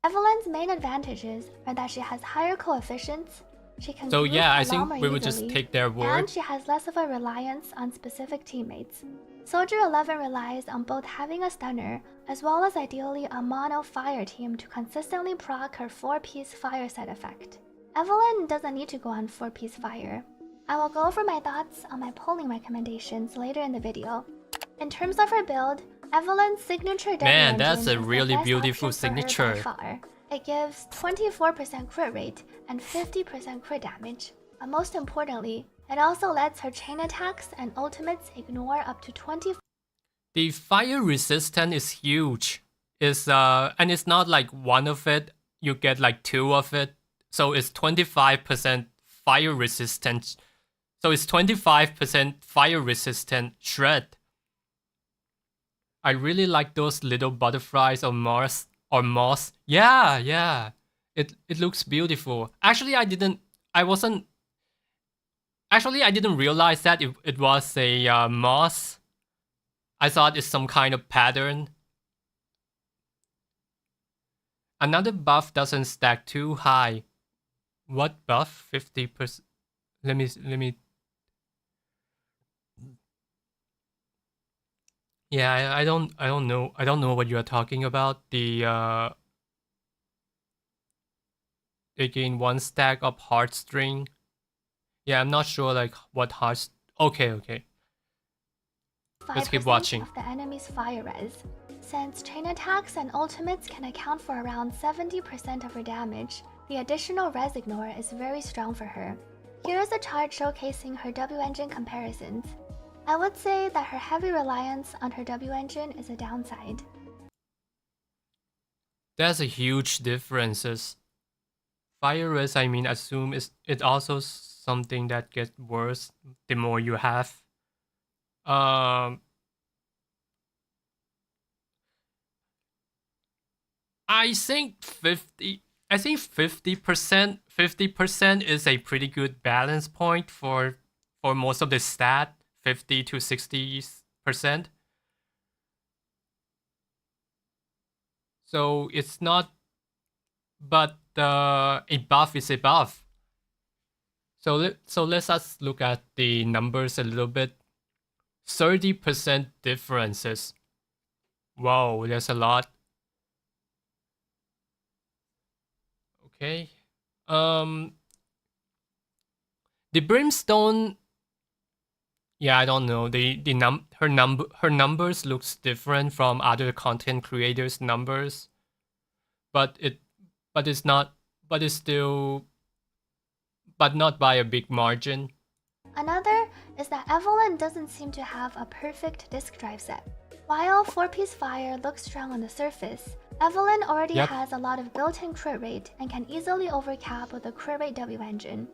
Evelyn's main advantages are that she has higher coefficients, she can so yeah, I think we would easily, just take their word. and she has less of a reliance on specific teammates. Soldier 11 relies on both having a stunner, as well as ideally a mono fire team to consistently proc her 4-piece fire set effect. Evelyn doesn't need to go on 4-piece fire. I will go over my thoughts on my polling recommendations later in the video. In terms of her build, Evelyn's signature W Man, engine that's a is really the best beautiful option for her signature. by far. It gives 24% crit rate and 50% crit damage. But most importantly, it also lets her chain attacks and ultimates ignore up to 20. The fire resistance is huge. And it's not like one of it, you get like two of it. So it's 25% fire resistance. So it's 25% fire resistant shred. I really like those little butterflies or moss. Yeah. It looks beautiful. Actually, I didn't realize that it was a moss. I thought it's some kind of pattern. Another buff doesn't stack too high. What buff? 50%. Let me. Yeah, I don't know. I don't know what you are talking about. They gain 1 stack of heartstring. Yeah, I'm not sure like what hearts. Okay. Let's keep watching. Of the enemy's fire res. Since chain attacks and ultimates can account for around 70% of her damage, the additional res ignore is very strong for her. Here is a chart showcasing her W engine comparisons. I would say that her heavy reliance on her W engine is a downside. There's a huge differences. Fire res, I mean, assume it also something that gets worse the more you have. I think 50% is a pretty good balance point for most of the stat, 50 to 60%. So it's not, but a buff is a buff. So let's us look at the numbers a little bit. 30% differences. Wow, there's a lot. Okay. The brimstone. Yeah, I don't know. Her numbers looks different from other content creators' numbers, but it's not. But it's still. But not by a big margin. Another is that Evelyn doesn't seem to have a perfect disk drive set. While 4-piece fire looks strong on the surface, Evelyn already has a lot of built-in crit rate and can easily overcap with a crit rate W engine.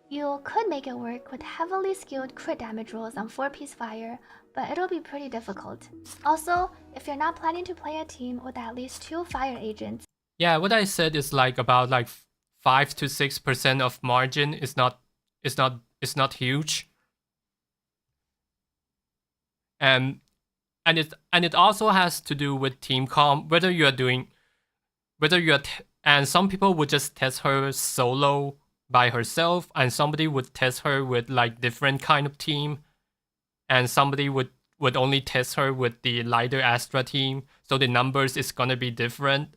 You could make it work with heavily skilled crit damage rolls on 4-piece fire, but it'll be pretty difficult. Also, if you're not planning to play a team with at least 2 fire agents. Yeah, what I said is like about like 5 to 6% of margin is not huge. And it also has to do with team comp, and some people would just test her solo by herself, and somebody would test her with like different kind of team, and somebody would only test her with the lighter Astra team, so the numbers is gonna be different,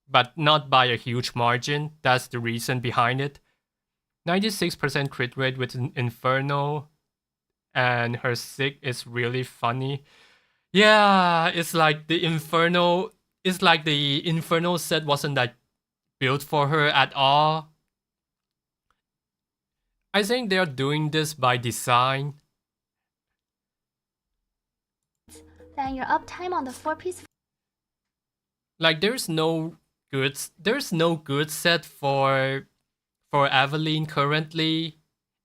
but not by a huge margin. That's the reason behind it. 96% crit rate with an Inferno, and her sig is really funny. Yeah, it's like the Inferno set wasn't like built for her at all. I think they're doing this by design. Then your uptime on the 4-piece. Like there's no good set for Evelyn currently,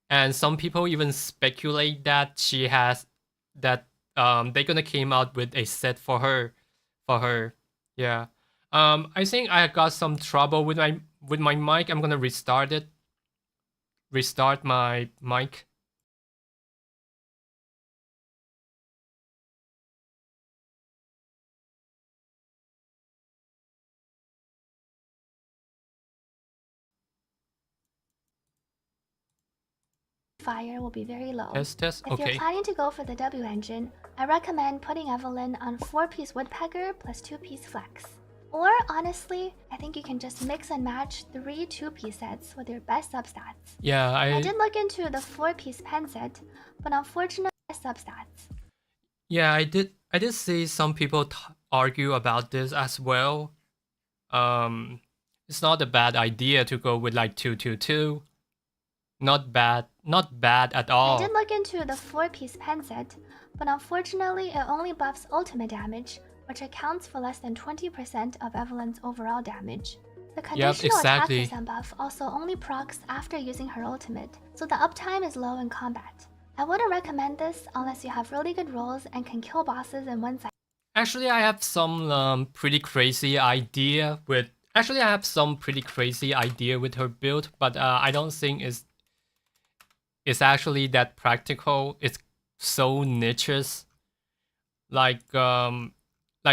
and some people even speculate that they're gonna came out with a set for her. Yeah. I think I got some trouble with my mic. I'm gonna restart it. Restart my mic. Fire will be very low. Test. If Okay. you're planning to go for the W engine, I recommend putting Evelyn on 4-piece Woodpecker plus 2-piece Flex. Or honestly, I think you can just mix and match 3 2-piece sets with your best substats. Yeah, I did look into the 4-piece pen set, but unfortunately, substats. Yeah, I did see some people argue about this as well. It's not a bad idea to go with like 2-2-2. Not bad at all. I did look into the 4-piece pen set, but unfortunately it only buffs ultimate damage, which accounts for less than 20% of Evelyn's overall damage. The conditional attack percent buff also only procs after using her ultimate, so the uptime is low in combat. I wouldn't recommend this unless you have really good rolls and can kill bosses in one cycle. Actually, I have some pretty crazy idea with her build, but I don't think it's actually that practical. It's so niches. Like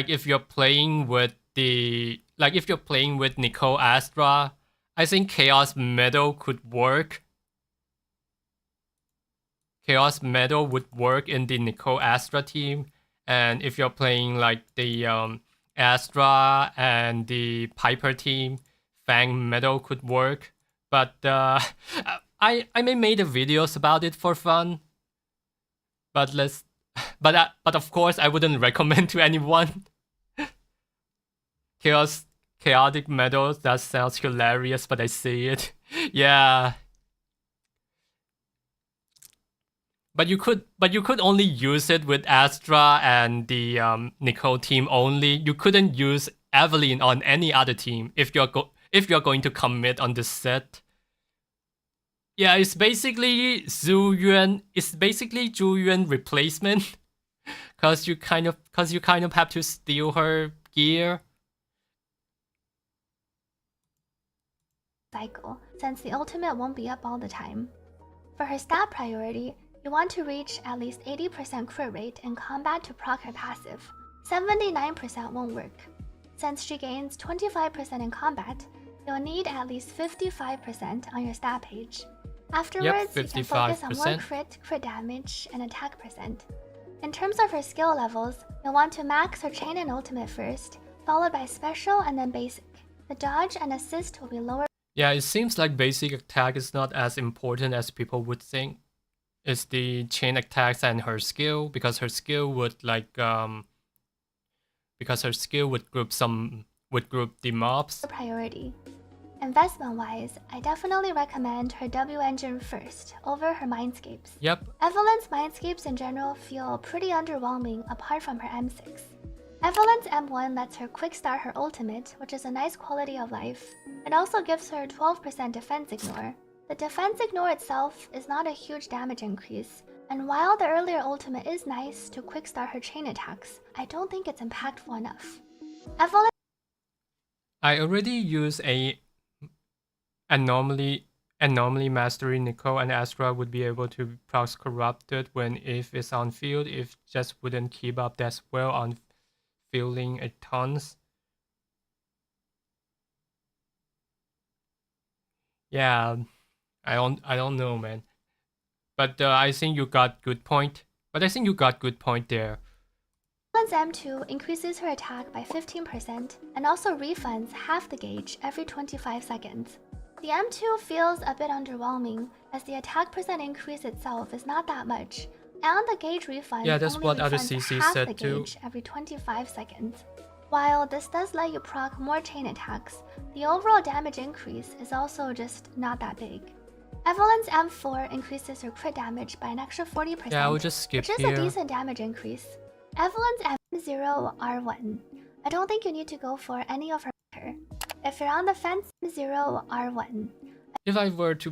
if you're playing with Nicole Astra, I think Chaos Metal could work. Chaos Metal would work in the Nicole Astra team, and if you're playing like the Astra and the Piper team, Fang Metal could work. But I may made videos about it for fun. But of course I wouldn't recommend to anyone. Chaotic Metal, that sounds hilarious, but I see it. Yeah. But you could only use it with Astra and the Nicole team only. You couldn't use Evelyn on any other team if you're going to commit on this set. Yeah, it's basically Zhu Yuan replacement. Cause you kind of have to steal her gear. Cycle, since the ultimate won't be up all the time. For her stat priority, you want to reach at least 80% crit rate in combat to proc her passive. 79% won't work. Since she gains 25% in combat, you'll need at least 55% on your stat page. Afterwards, you can focus on more crit damage, and attack percent. In terms of her skill levels, you'll want to max her chain and ultimate first, followed by special and then basic. The dodge and assist will be lower. Yeah, it seems like basic attack is not as important as people would think. It's the chain attacks and her skill, because her skill would group the mobs. Priority. Investment-wise, I definitely recommend her W engine first, over her Mindscapes. Yep. Evelyn's Mindscapes in general feel pretty underwhelming apart from her M6. Evelyn's M1 lets her quick start her ultimate, which is a nice quality of life. It also gives her 12% defense ignore. The defense ignore itself is not a huge damage increase, and while the earlier ultimate is nice to quick start her chain attacks, I don't think it's impactful enough. Evelyn I already use a anomaly mastery. Nicole and Astra would be able to proc corrupted when if it's on field, if just wouldn't keep up that well on fielding a tons. Yeah, I don't know, man. But I think you got good point. But I think you got good point there. Evelyn's M2 increases her attack by 15% and also refunds half the gauge every 25 seconds. The M2 feels a bit underwhelming as the attack percent increase itself is not that much, and the gauge refund Yeah, that's only what other refunds CCs half said the too. gauge every 25 seconds. While this does let you proc more chain attacks, the overall damage increase is also just not that big. Evelyn's M4 increases her crit damage by an extra 40%, Yeah, I will just skip which is here. a decent damage increase. Evelyn's M0 R1. I don't think you need to go for any of her. If you're on the fence, M0 R1. If I were to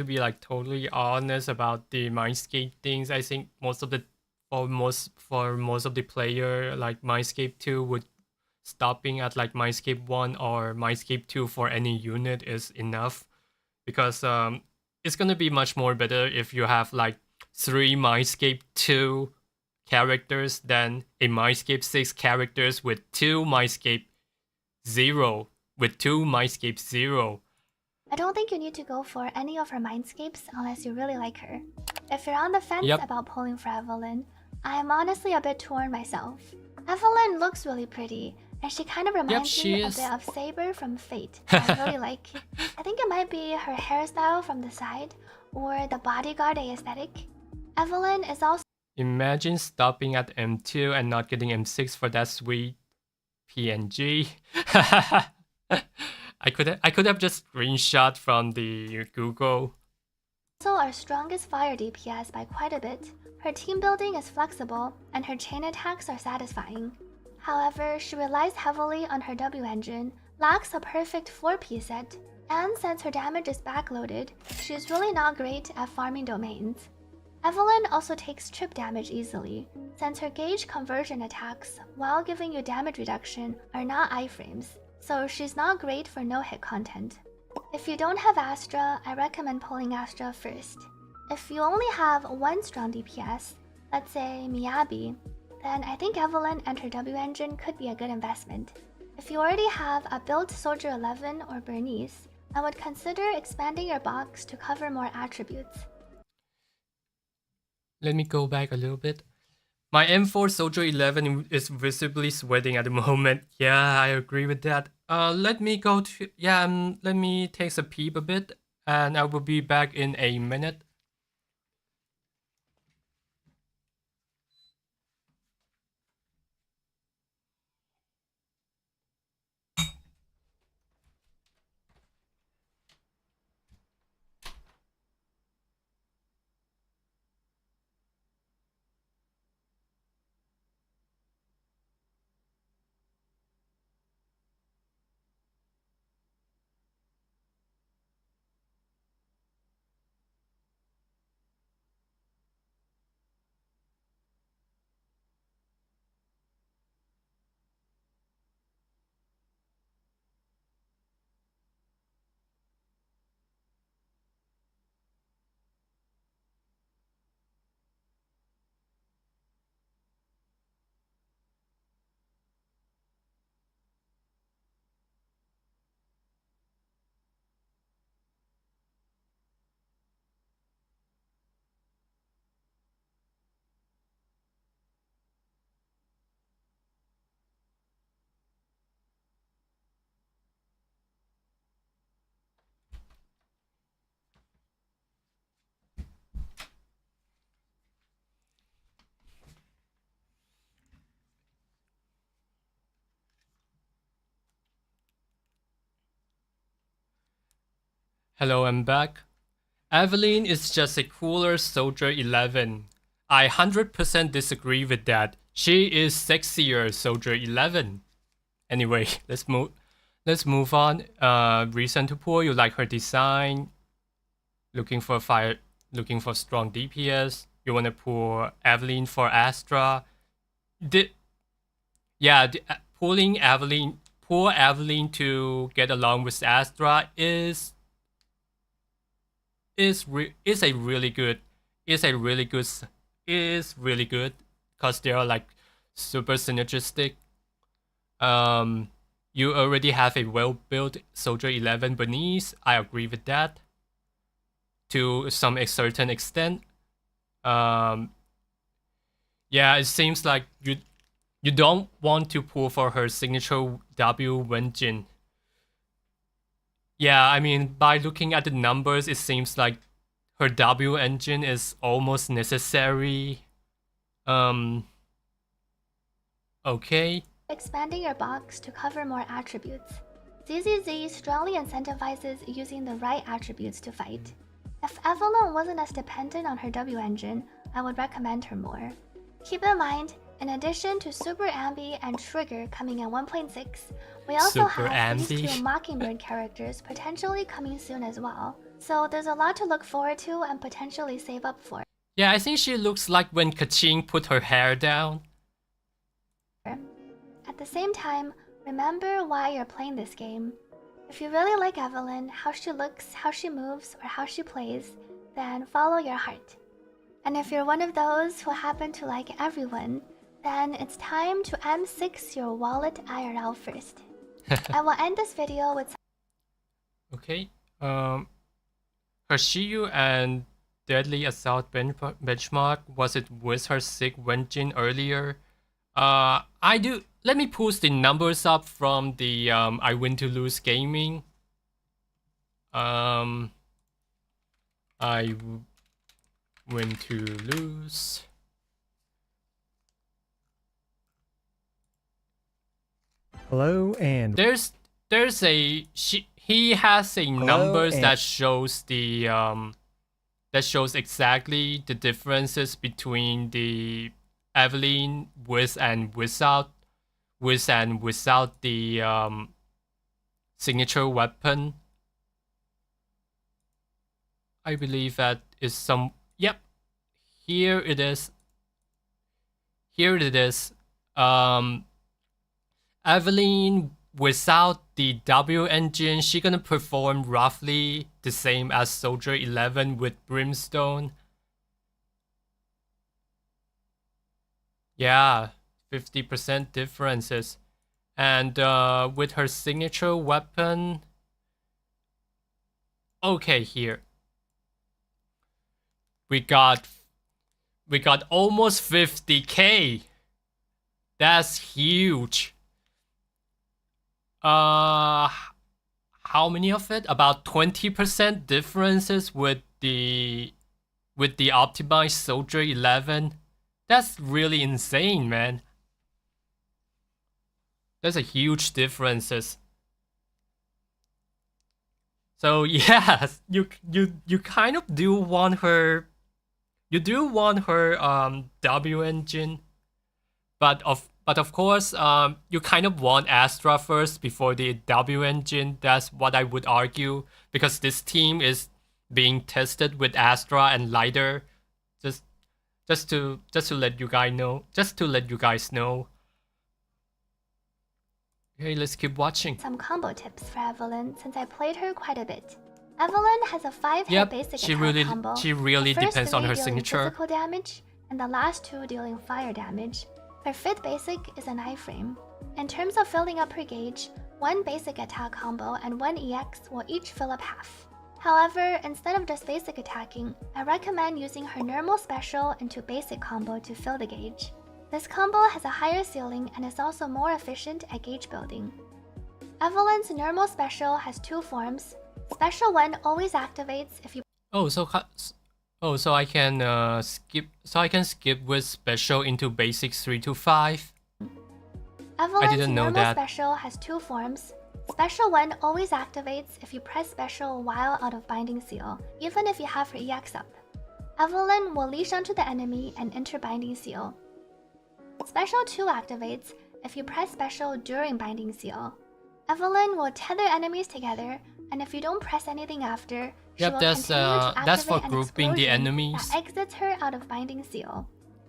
be like totally honest about the Mindscape things, I think most of the for most of the player, like Mindscape 2 would stopping at like Mindscape 1 or Mindscape 2 for any unit is enough, because it's gonna be much more better if you have like 3 Mindscape 2 characters than a Mindscape 6 characters with 2 Mindscape 0 I don't think you need to go for any of her Mindscapes unless you really like her. If you're on the fence Yep. about pulling for Evelyn, I'm honestly a bit torn myself. Evelyn looks really pretty, and she kind of reminds me a bit of Saber from Fate. I really like. I think it might be her hairstyle from the side, or the bodyguard aesthetic. Evelyn is also. Imagine stopping at M2 and not getting M6 for that sweet PNG. I could have just screenshot from the Google. Also our strongest fire DPS by quite a bit. Her team building is flexible, and her chain attacks are satisfying. However, she relies heavily on her W engine, lacks a perfect 4P set, and since her damage is backloaded, she's really not great at farming domains. Evelyn also takes trip damage easily, since her gauge conversion attacks, while giving you damage reduction, are not iframes, so she's not great for no-hit content. If you don't have Astra, I recommend pulling Astra first. If you only have one strong DPS, let's say Miyabi, then I think Evelyn and her W engine could be a good investment. If you already have a built Soldier 11 or Bernice, I would consider expanding your box to cover more attributes. Let me go back a little bit. My M4 Soldier 11 is visibly sweating at the moment. Yeah, I agree with that. Let me go to... Yeah, let me take a peep a bit, and I will be back in a minute. Hello, I'm back. Evelyn is just a cooler Soldier 11. I 100% disagree with that. She is sexier Soldier 11. Anyway, let's move on. Reason to pull, you like her design. Looking for strong DPS. You wanna pull Evelyn for Astra. Pulling Evelyn to get along with Astra is really good because they are like super synergistic. You already have a well-built Soldier 11 beneath. I agree with that to some certain extent. Yeah, it seems like you don't want to pull for her signature W Wenjin. Yeah, I mean, by looking at the numbers, it seems like her W engine is almost necessary. Okay. Expanding your box to cover more attributes. ZZZ strongly incentivizes using the right attributes to fight. If Evelyn wasn't as dependent on her W engine, I would recommend her more. Keep in mind, in addition to Super Ambi and Trigger coming in 1.6, we also Super have Ambi. these two Mockingbird characters potentially coming soon as well. So there's a lot to look forward to and potentially save up for. Yeah, I think she looks like when Kaching put her hair down. At the same time, remember why you're playing this game. If you really like Evelyn, how she looks, how she moves, or how she plays, then follow your heart. And if you're one of those who happen to like everyone, then it's time to M6 your wallet IRL first. I will end this video with Okay. Her Shiyu and Deadly Assault benchmark, was it with her Sig Wenjin earlier? Let me post the numbers up from the I Win to Lose Gaming. I Win to Lose. Hello and he has a numbers and- that shows the that shows exactly the differences between the Evelyn with and without the signature weapon. I believe that is some. Yep, here it is. Evelyn without the W engine, she gonna perform roughly the same as Soldier 11 with Brimstone. Yeah, 50% differences. And with her signature weapon. Okay, here. We got almost 50k. That's huge. How many of it? About 20% differences with the optimized Soldier 11. That's really insane, man. That's a huge differences. So yeah, you kind of do want her. You do want her W engine, but of course you kind of want Astra first before the W engine. That's what I would argue, because this team is being tested with Astra and Lighter. Just to let you guys know. Okay, let's keep watching. some combo tips for Evelyn since I played her quite a bit. Evelyn has a 5-hit basic she attack combo. she really The first depends on 3 her dealing signature. physical damage, and the last 2 dealing fire damage. Her 5th basic is an iframe. In terms of filling up her gauge, 1 basic attack combo and 1 EX will each fill up half. However, instead of just basic attacking, I recommend using her normal special into basic combo to fill the gauge. This combo has a higher ceiling and is also more efficient at gauge building. Evelyn's normal special has 2 forms. Special 1 always activates if you So I can skip with special into basics 3 to 5. Evelyn's didn't know normal that. special has 2 forms. Special 1 always activates if you press special while out of Binding Seal, even if you have her EX up. Evelyn will leash onto the enemy and enter Binding Seal. Special 2 activates if you press special during Binding Seal. Evelyn will tether enemies together, and if you don't press anything after, she will continue to that's for activate an grouping the explosion enemies. that exits her out of Binding Seal.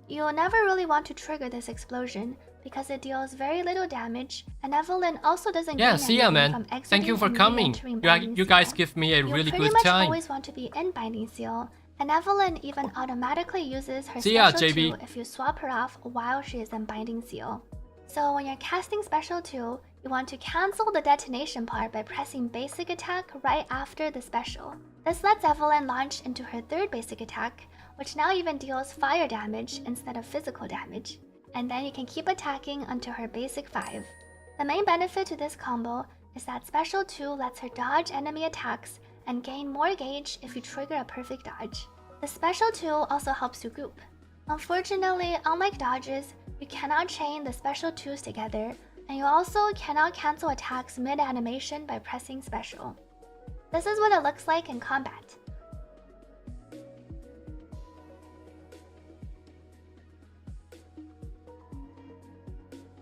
You'll never really want to trigger this explosion because it deals very little damage, and Evelyn also doesn't gain See ya, anything man. from exiting Thank you for and coming. re-entering Binding You guys Seal. give me a You'll really pretty good much time. always want to be in Binding Seal, and Evelyn even automatically uses her See ya, special JB. 2 if you swap her off while she is in Binding Seal. So when you're casting special 2, you want to cancel the detonation part by pressing basic attack right after the special. This lets Evelyn launch into her third basic attack, which now even deals fire damage instead of physical damage. And then you can keep attacking until her basic 5. The main benefit to this combo is that special 2 lets her dodge enemy attacks and gain more gauge if you trigger a perfect dodge. The special 2 also helps you group. Unfortunately, unlike dodges, you cannot chain the special 2s together, and you also cannot cancel attacks mid-animation by pressing special. This is what it looks like in combat.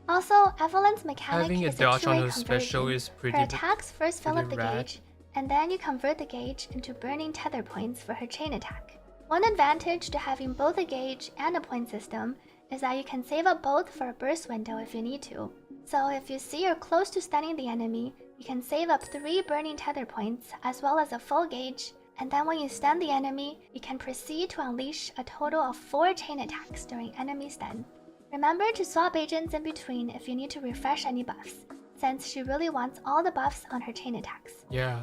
Also, Evelyn's mechanic Having a is dodge on two-way her special conversion. is pretty. Her attacks first fill up the rad. gauge, and then you convert the gauge into burning tether points for her chain attack. One advantage to having both a gauge and a point system is that you can save up both for a burst window if you need to. So if you see you're close to stunning the enemy, you can save up 3 burning tether points as well as a full gauge, and then when you stun the enemy, you can proceed to unleash a total of 4 chain attacks during enemy stun. Remember to swap agents in between if you need to refresh any buffs, since she really wants all the buffs on her chain attacks. Yeah.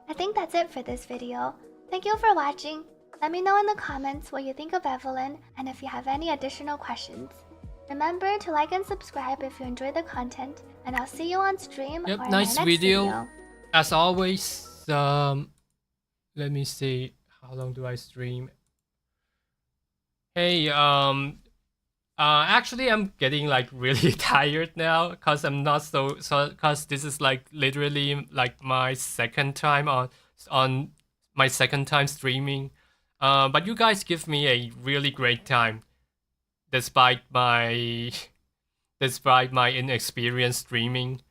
I think that's it for this video. Thank you for watching. Let me know in the comments what you think of Evelyn and if you have any additional questions. Remember to like and subscribe if you enjoy the content, and I'll see you on stream Yep, or in nice my next video. As always, let me see. How long do I stream? Hey, actually, I'm getting like really tired now because I'm not because this is like literally like my second time on my second time streaming. But you guys give me a really great time, despite my inexperienced streaming.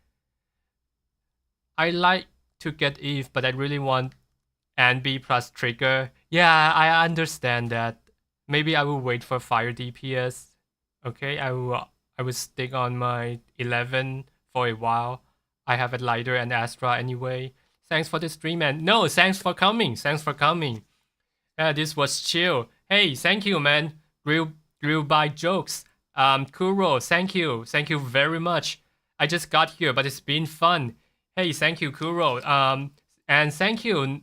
I like to get Eve, but I really want NB plus trigger. Yeah, I understand that. Maybe I will wait for fire DPS. Okay, I will stick on my 11 for a while. I have a lighter and Astra anyway. Thanks for the stream, and no, thanks for coming. Thanks for coming. Yeah, this was chill. Hey, thank you, man. Grill by jokes. Kuro, thank you very much. I just got here, but it's been fun. Hey, thank you, Kuro. And thank you,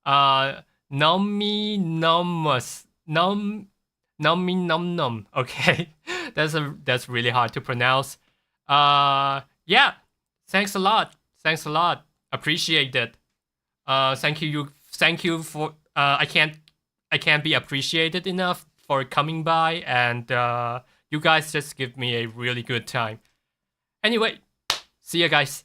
Nomi Nom. Okay, that's really hard to pronounce. Yeah, thanks a lot. Appreciate it. Thank you for. I can't be appreciated enough for coming by, and you guys just give me a really good time. Anyway, see ya, guys.